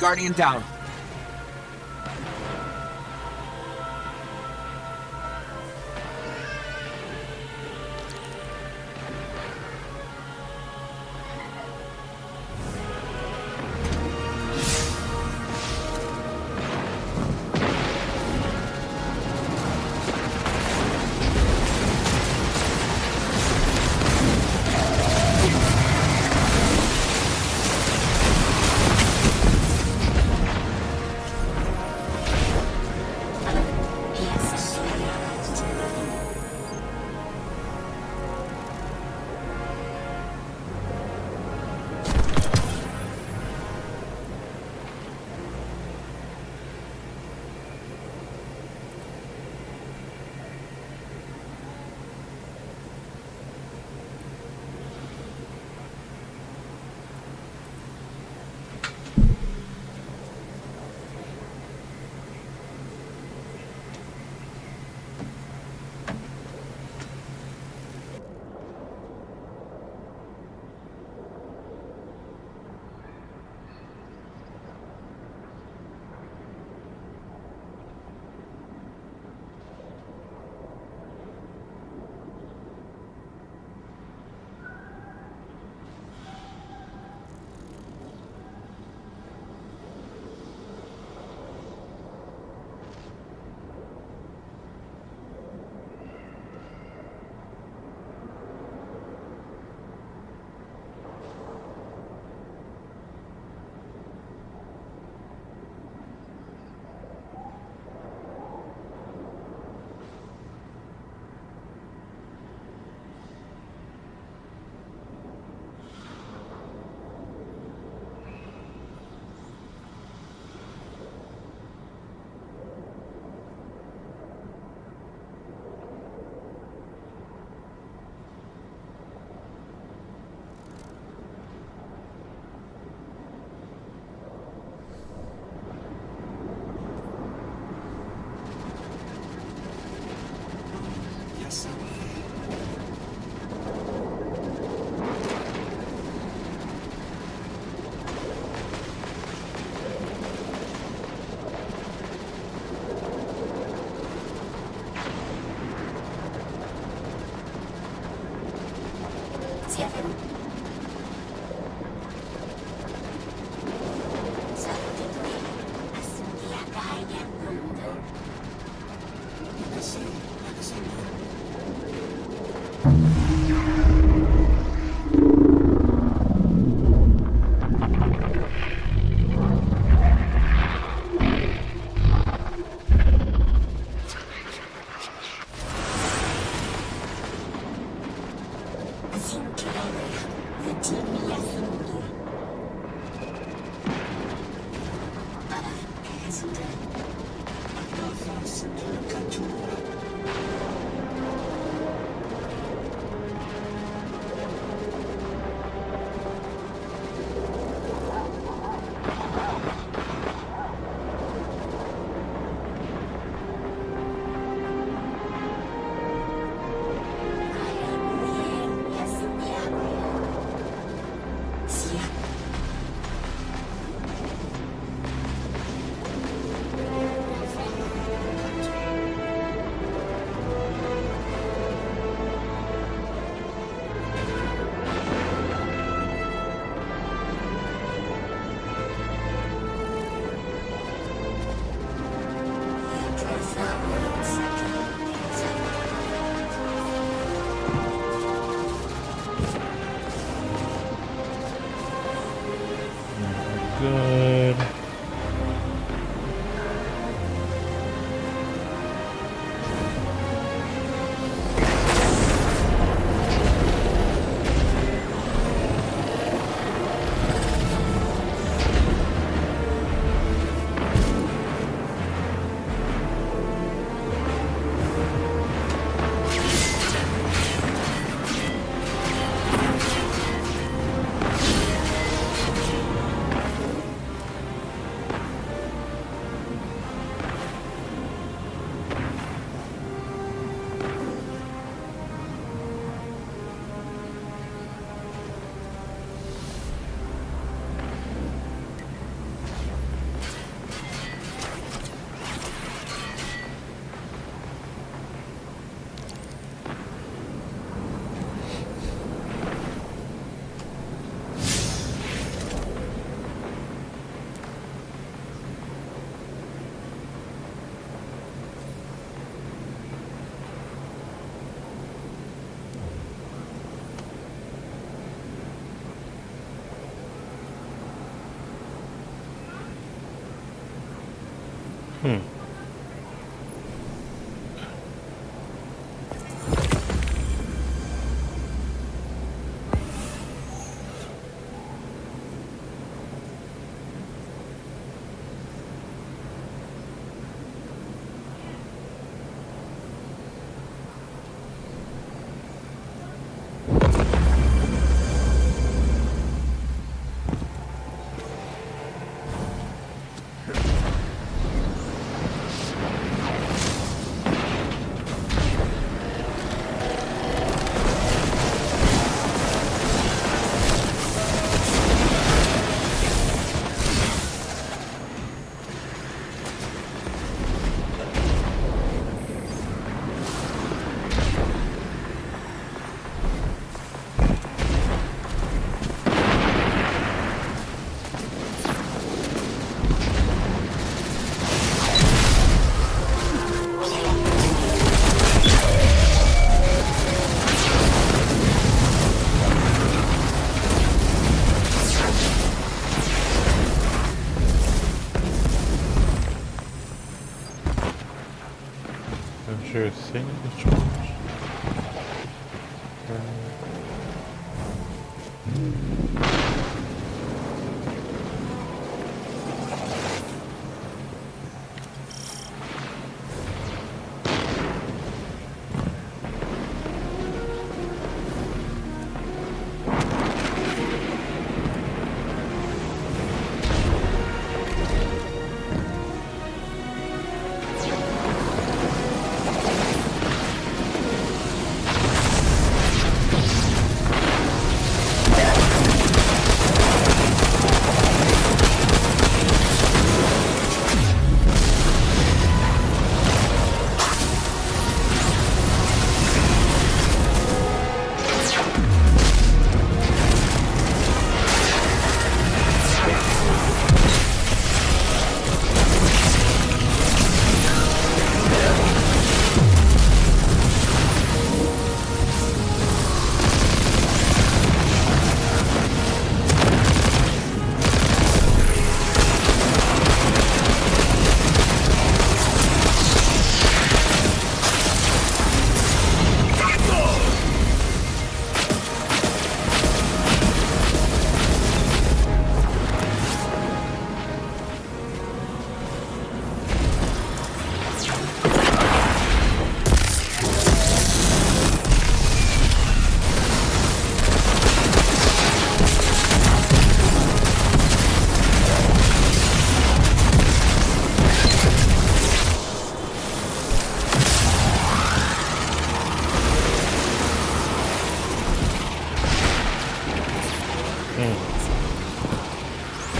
Guardian down. Is there a thing which ones?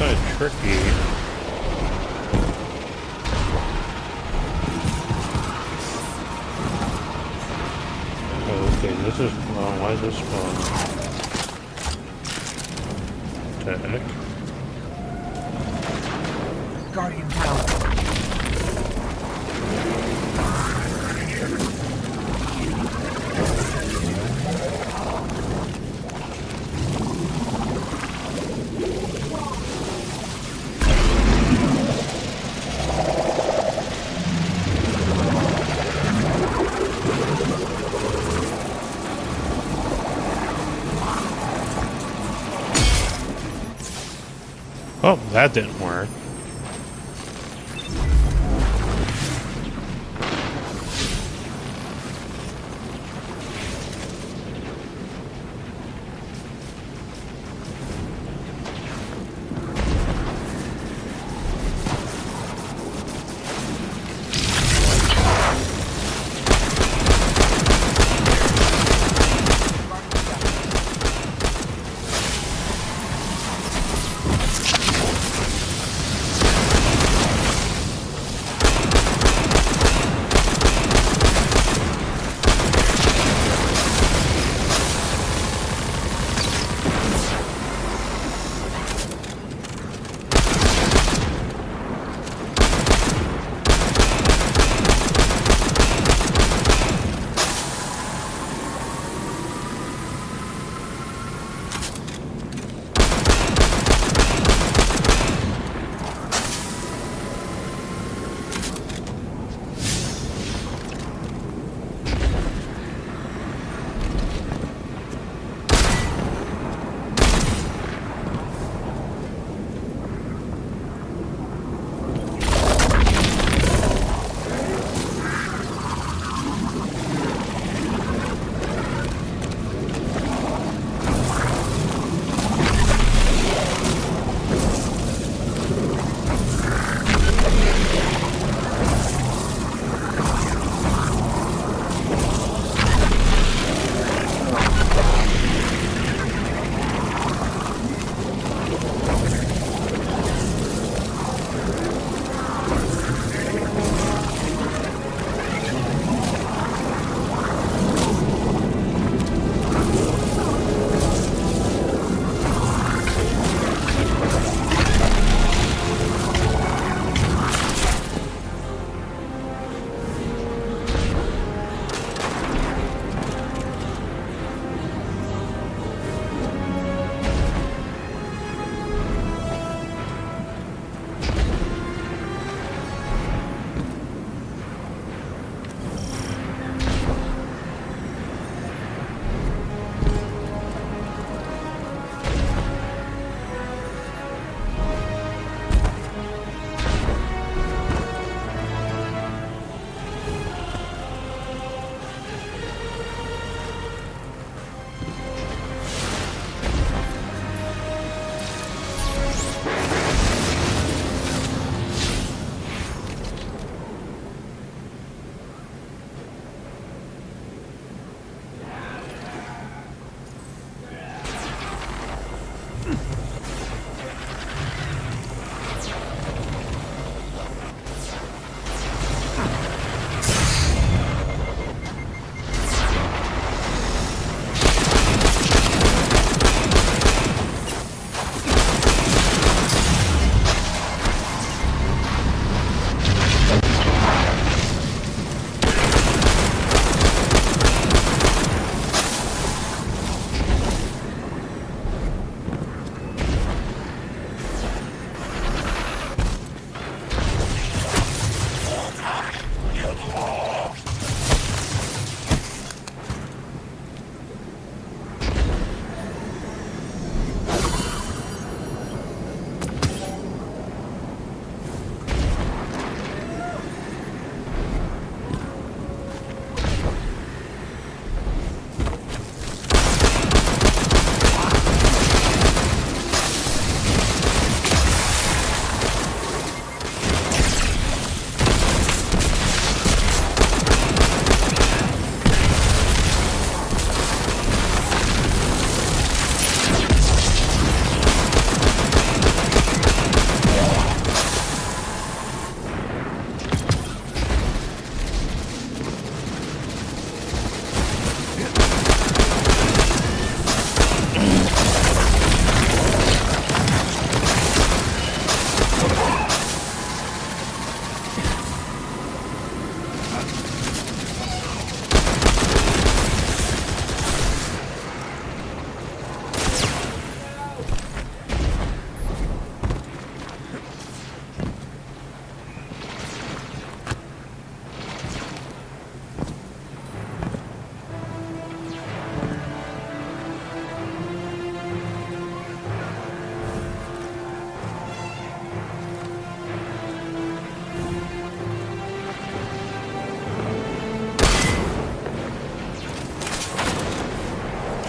Kind of tricky. Oh, okay, this is why is this fun? What the heck? Guardian Tower. Oh, that didn't work.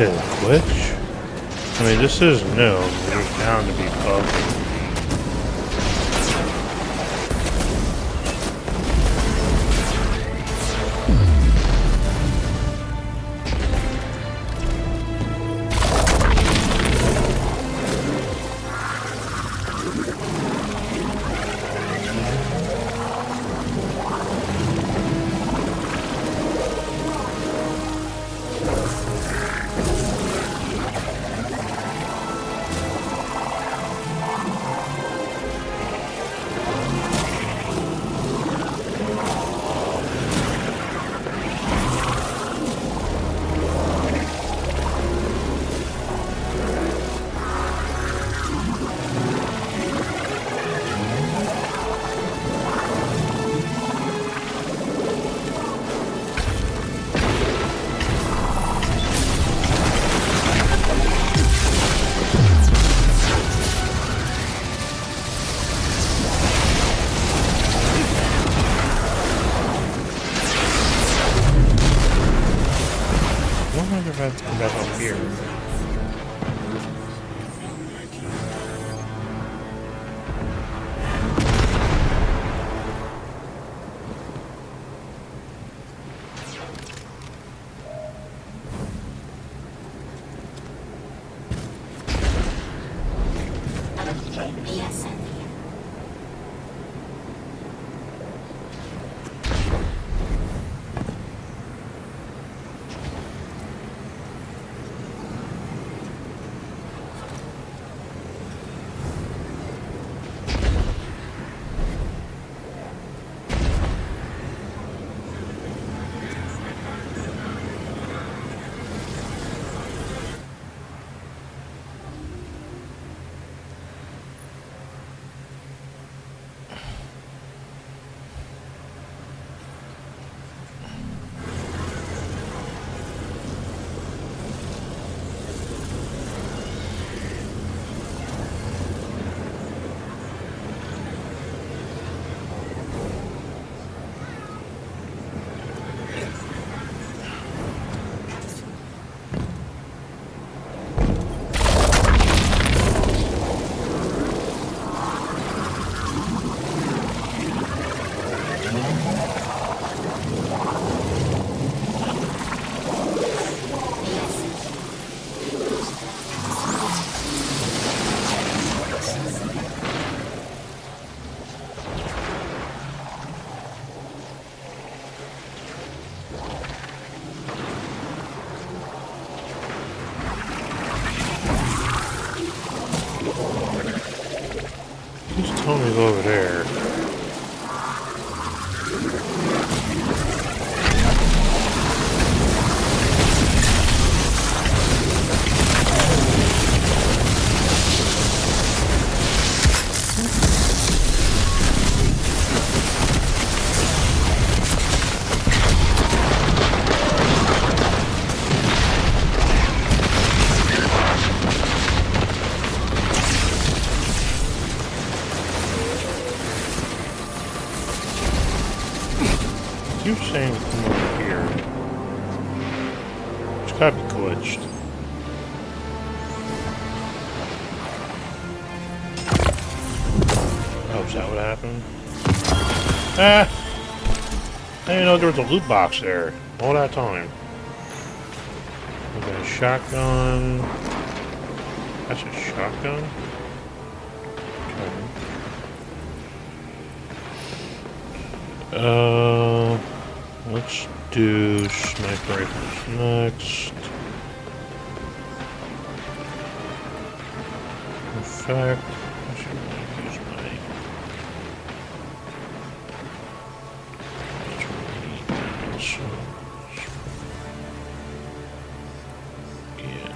Did it glitch? I mean, this is new. There's bound to be bugs. Let's come back up here. Who's told me to go over there? You're saying come over here. It's gotta be glitched. Oh, is that what happened? Ah! I didn't know there was a loot box there. All that time. Okay, shotgun. That's a shotgun? Okay. Let's do sniper rifles next. In fact, I should really use my. Yeah.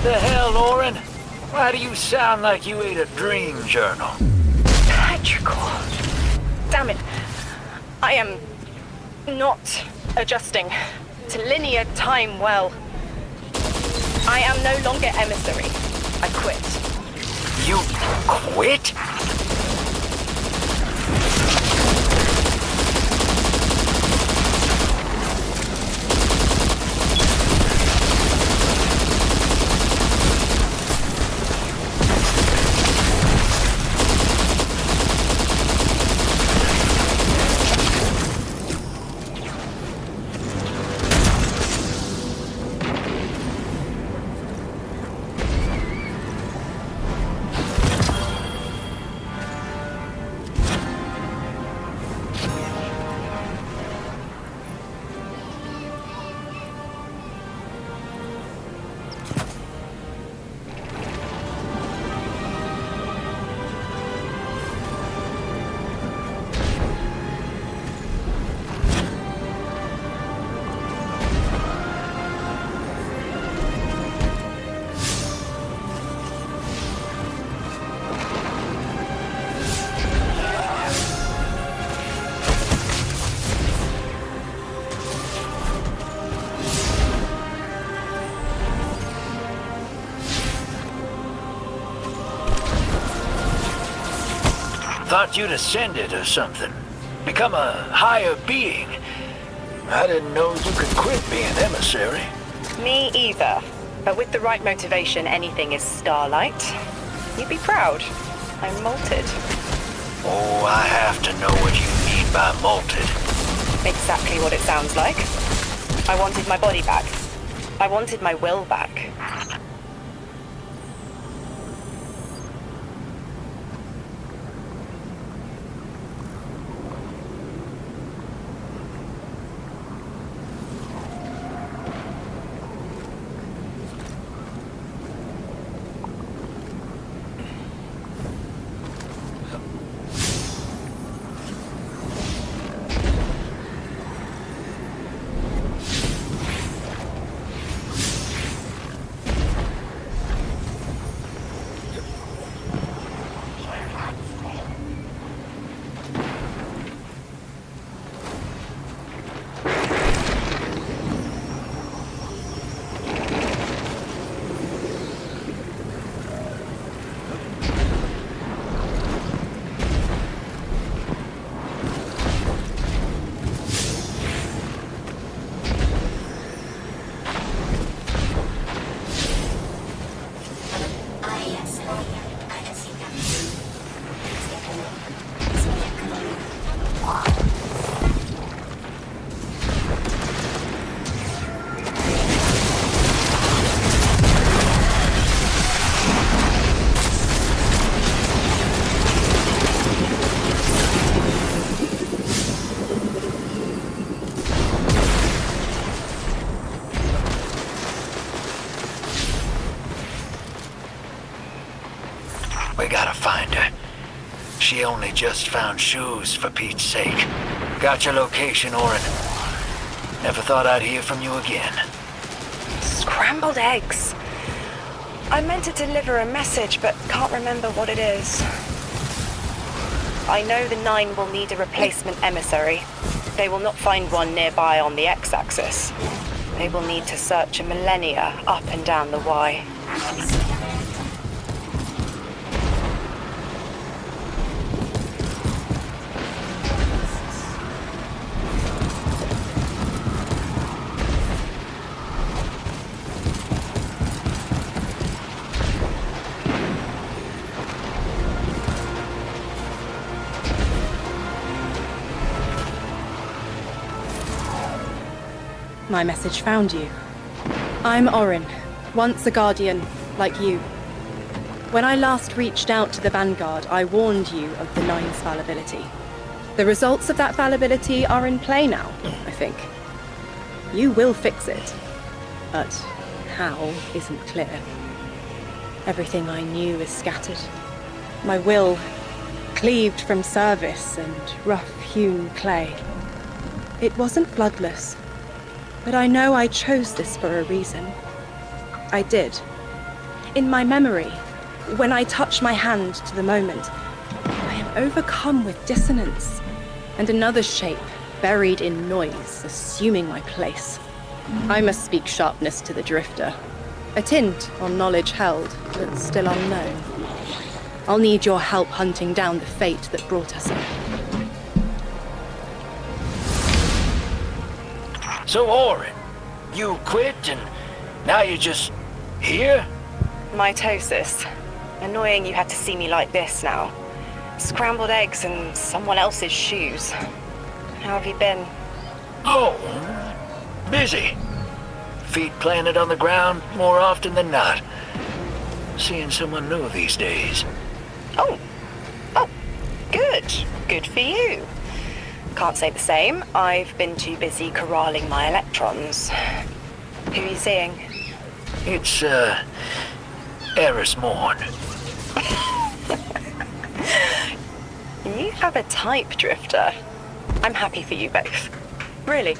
The hell, Orin? Why do you sound like you ate a dream journal? Petrichor. Damn it. I am not adjusting to linear time well. I am no longer emissary. I quit. You quit? Thought you'd ascended or something. Become a higher being. I didn't know you could quit being emissary. Me either. But with the right motivation, anything is starlight. You'd be proud. I'm malted. Oh, I have to know what you mean by malted. Exactly what it sounds like. I wanted my body back. I wanted my will back. We gotta find her. She only just found shoes, for Pete's sake. Got your location, Orin. Never thought I'd hear from you again. Scrambled eggs. I meant to deliver a message, but can't remember what it is. I know the 9 will need a replacement emissary. They will not find one nearby on the X-axis. They will need to search a millennia up and down the Y. My message found you. I'm Orin, once a Guardian, like you. When I last reached out to the Vanguard, I warned you of the Nine's fallibility. The results of that fallibility are in play now, I think. You will fix it, but how isn't clear. Everything I knew is scattered. My will cleaved from service and rough-hewn clay. It wasn't bloodless, but I know I chose this for a reason. I did. In my memory, when I touch my hand to the moment, I am overcome with dissonance, and another shape, buried in noise, assuming my place. I must speak sharpness to the drifter. A tint on knowledge held, but still unknown. I'll need your help hunting down the fate that brought us here. So, Orin, you quit and now you're just here? Mitosis. Annoying you had to see me like this now. Scrambled eggs in someone else's shoes. How have you been? Oh, busy. Feet planted on the ground more often than not. Seeing someone new these days. Oh, good. Good for you. Can't say the same. I've been too busy corralling my electrons. Who are you seeing? It's, Eris Morn. You have a type, Drifter. I'm happy for you both. Really.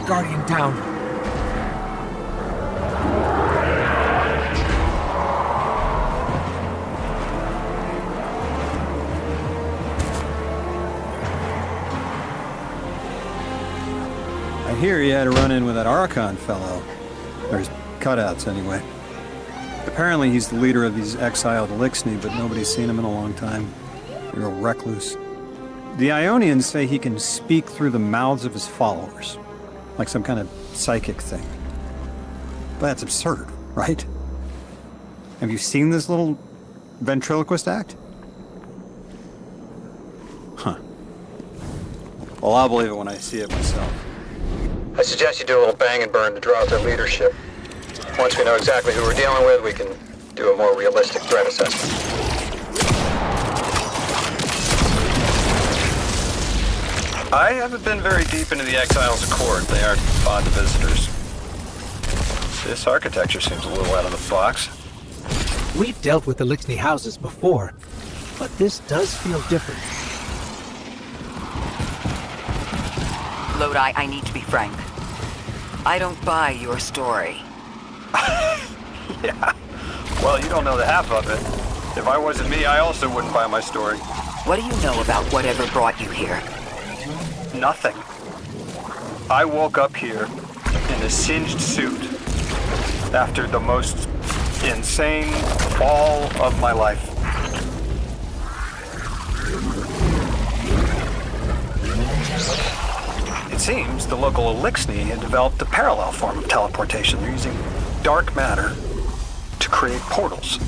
Guardian down. I hear you had a run-in with that Archon fellow. Or his cutouts, anyway. Apparently he's the leader of these exiled Elixni, but nobody's seen him in a long time. A real recluse. The Ionians say he can speak through the mouths of his followers. Like some kind of psychic thing. But that's absurd, right? Have you seen this little ventriloquist act? Huh. Well, I'll believe it when I see it myself. I suggest you do a little bang and burn to draw out their leadership. Once we know exactly who we're dealing with, we can do a more realistic threat assessment. I haven't been very deep into the Exiles Accord. They aren't fond of visitors. This architecture seems a little out of the box. We've dealt with the Lixney houses before, but this does feel different. Lodi, I need to be frank. I don't buy your story. Yeah. Well, you don't know the half of it. If I wasn't me, I also wouldn't buy my story. What do you know about whatever brought you here? Nothing. I woke up here in a singed suit after the most insane fall of my life. It seems the local Elixni had developed a parallel form of teleportation. They're using dark matter to create portals.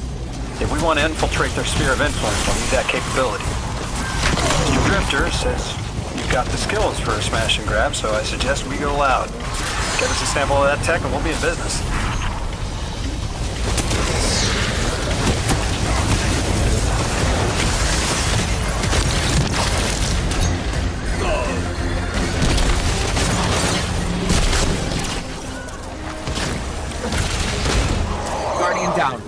If we want to infiltrate their sphere of influence, we'll need that capability. Mr. Drifter says you've got the skills for a smash and grab, so I suggest we go loud. Get us a sample of that tech and we'll be in business. Guardian down.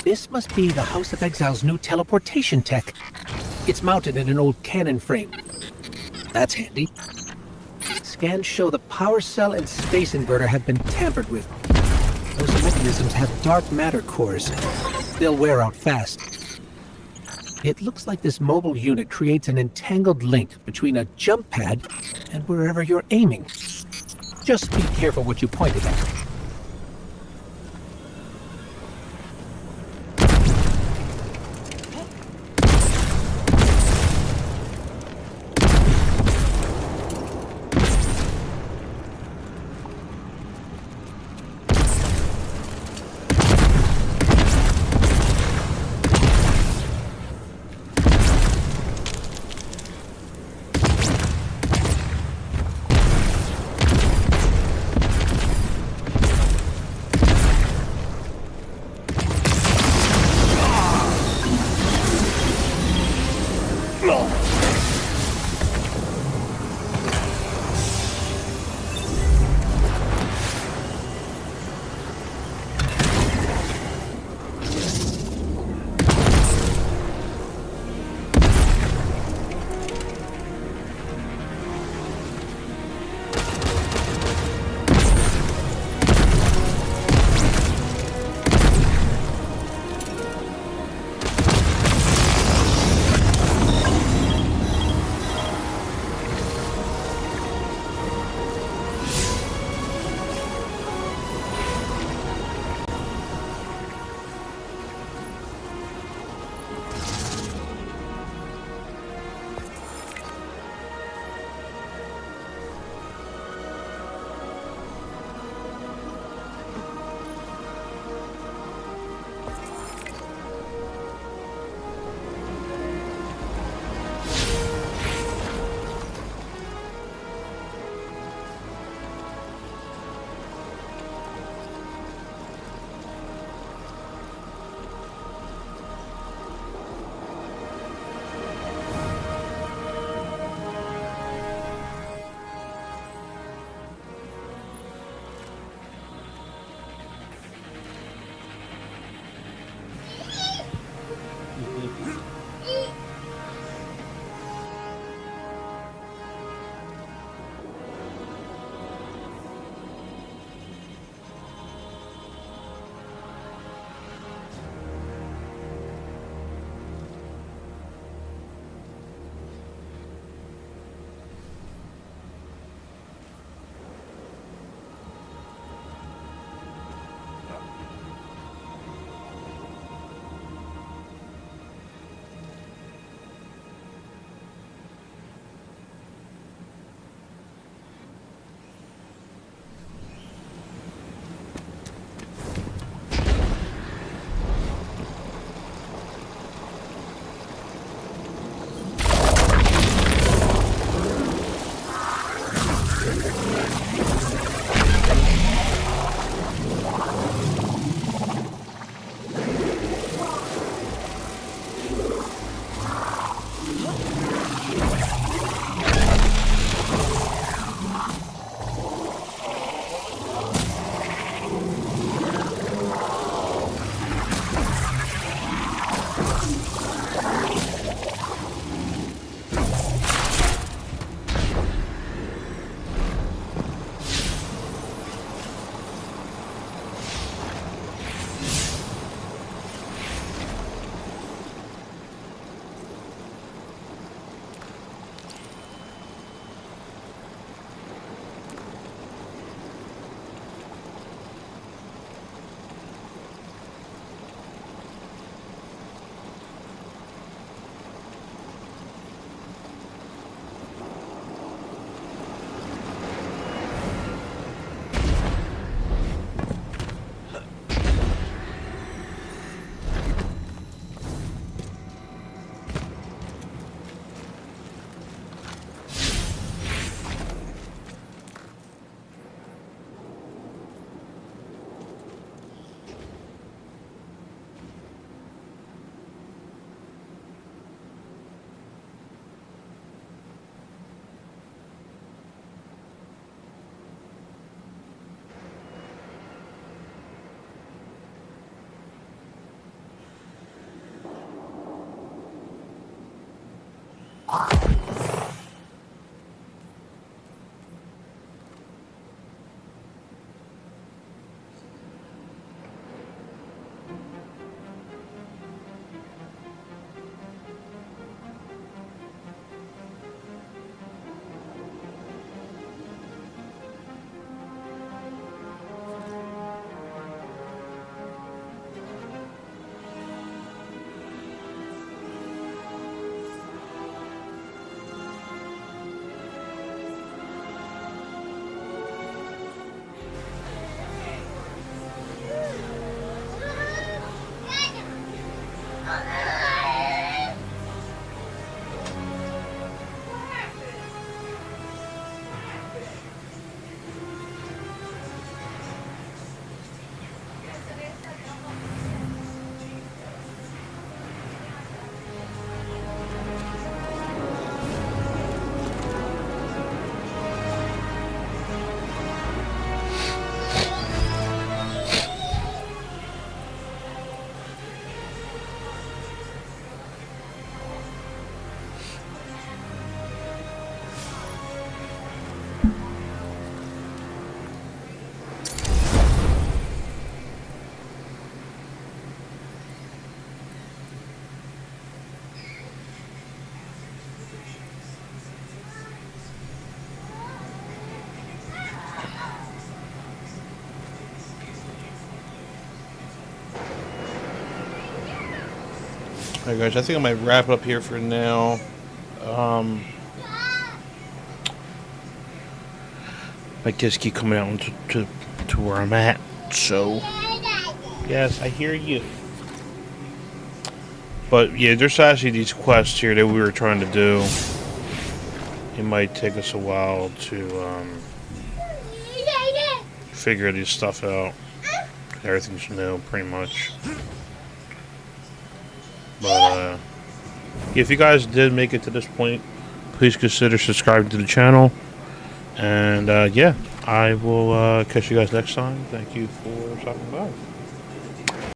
This must be the House of Exile's new teleportation tech. It's mounted in an old cannon frame. That's handy. Scans show the power cell and space inverter have been tampered with. Those mechanisms have dark matter cores. They'll wear out fast. It looks like this mobile unit creates an entangled link between a jump pad and wherever you're aiming. Just be careful what you pointed at. Alright guys, I think I might wrap it up here for now. My kids keep coming out to where I'm at, so yes, I hear you. But yeah, there's actually these quests here that we were trying to do. It might take us a while to figure this stuff out. Everything's new, pretty much. But if you guys did make it to this point, please consider subscribing to the channel. And yeah, I will catch you guys next time. Thank you for stopping by.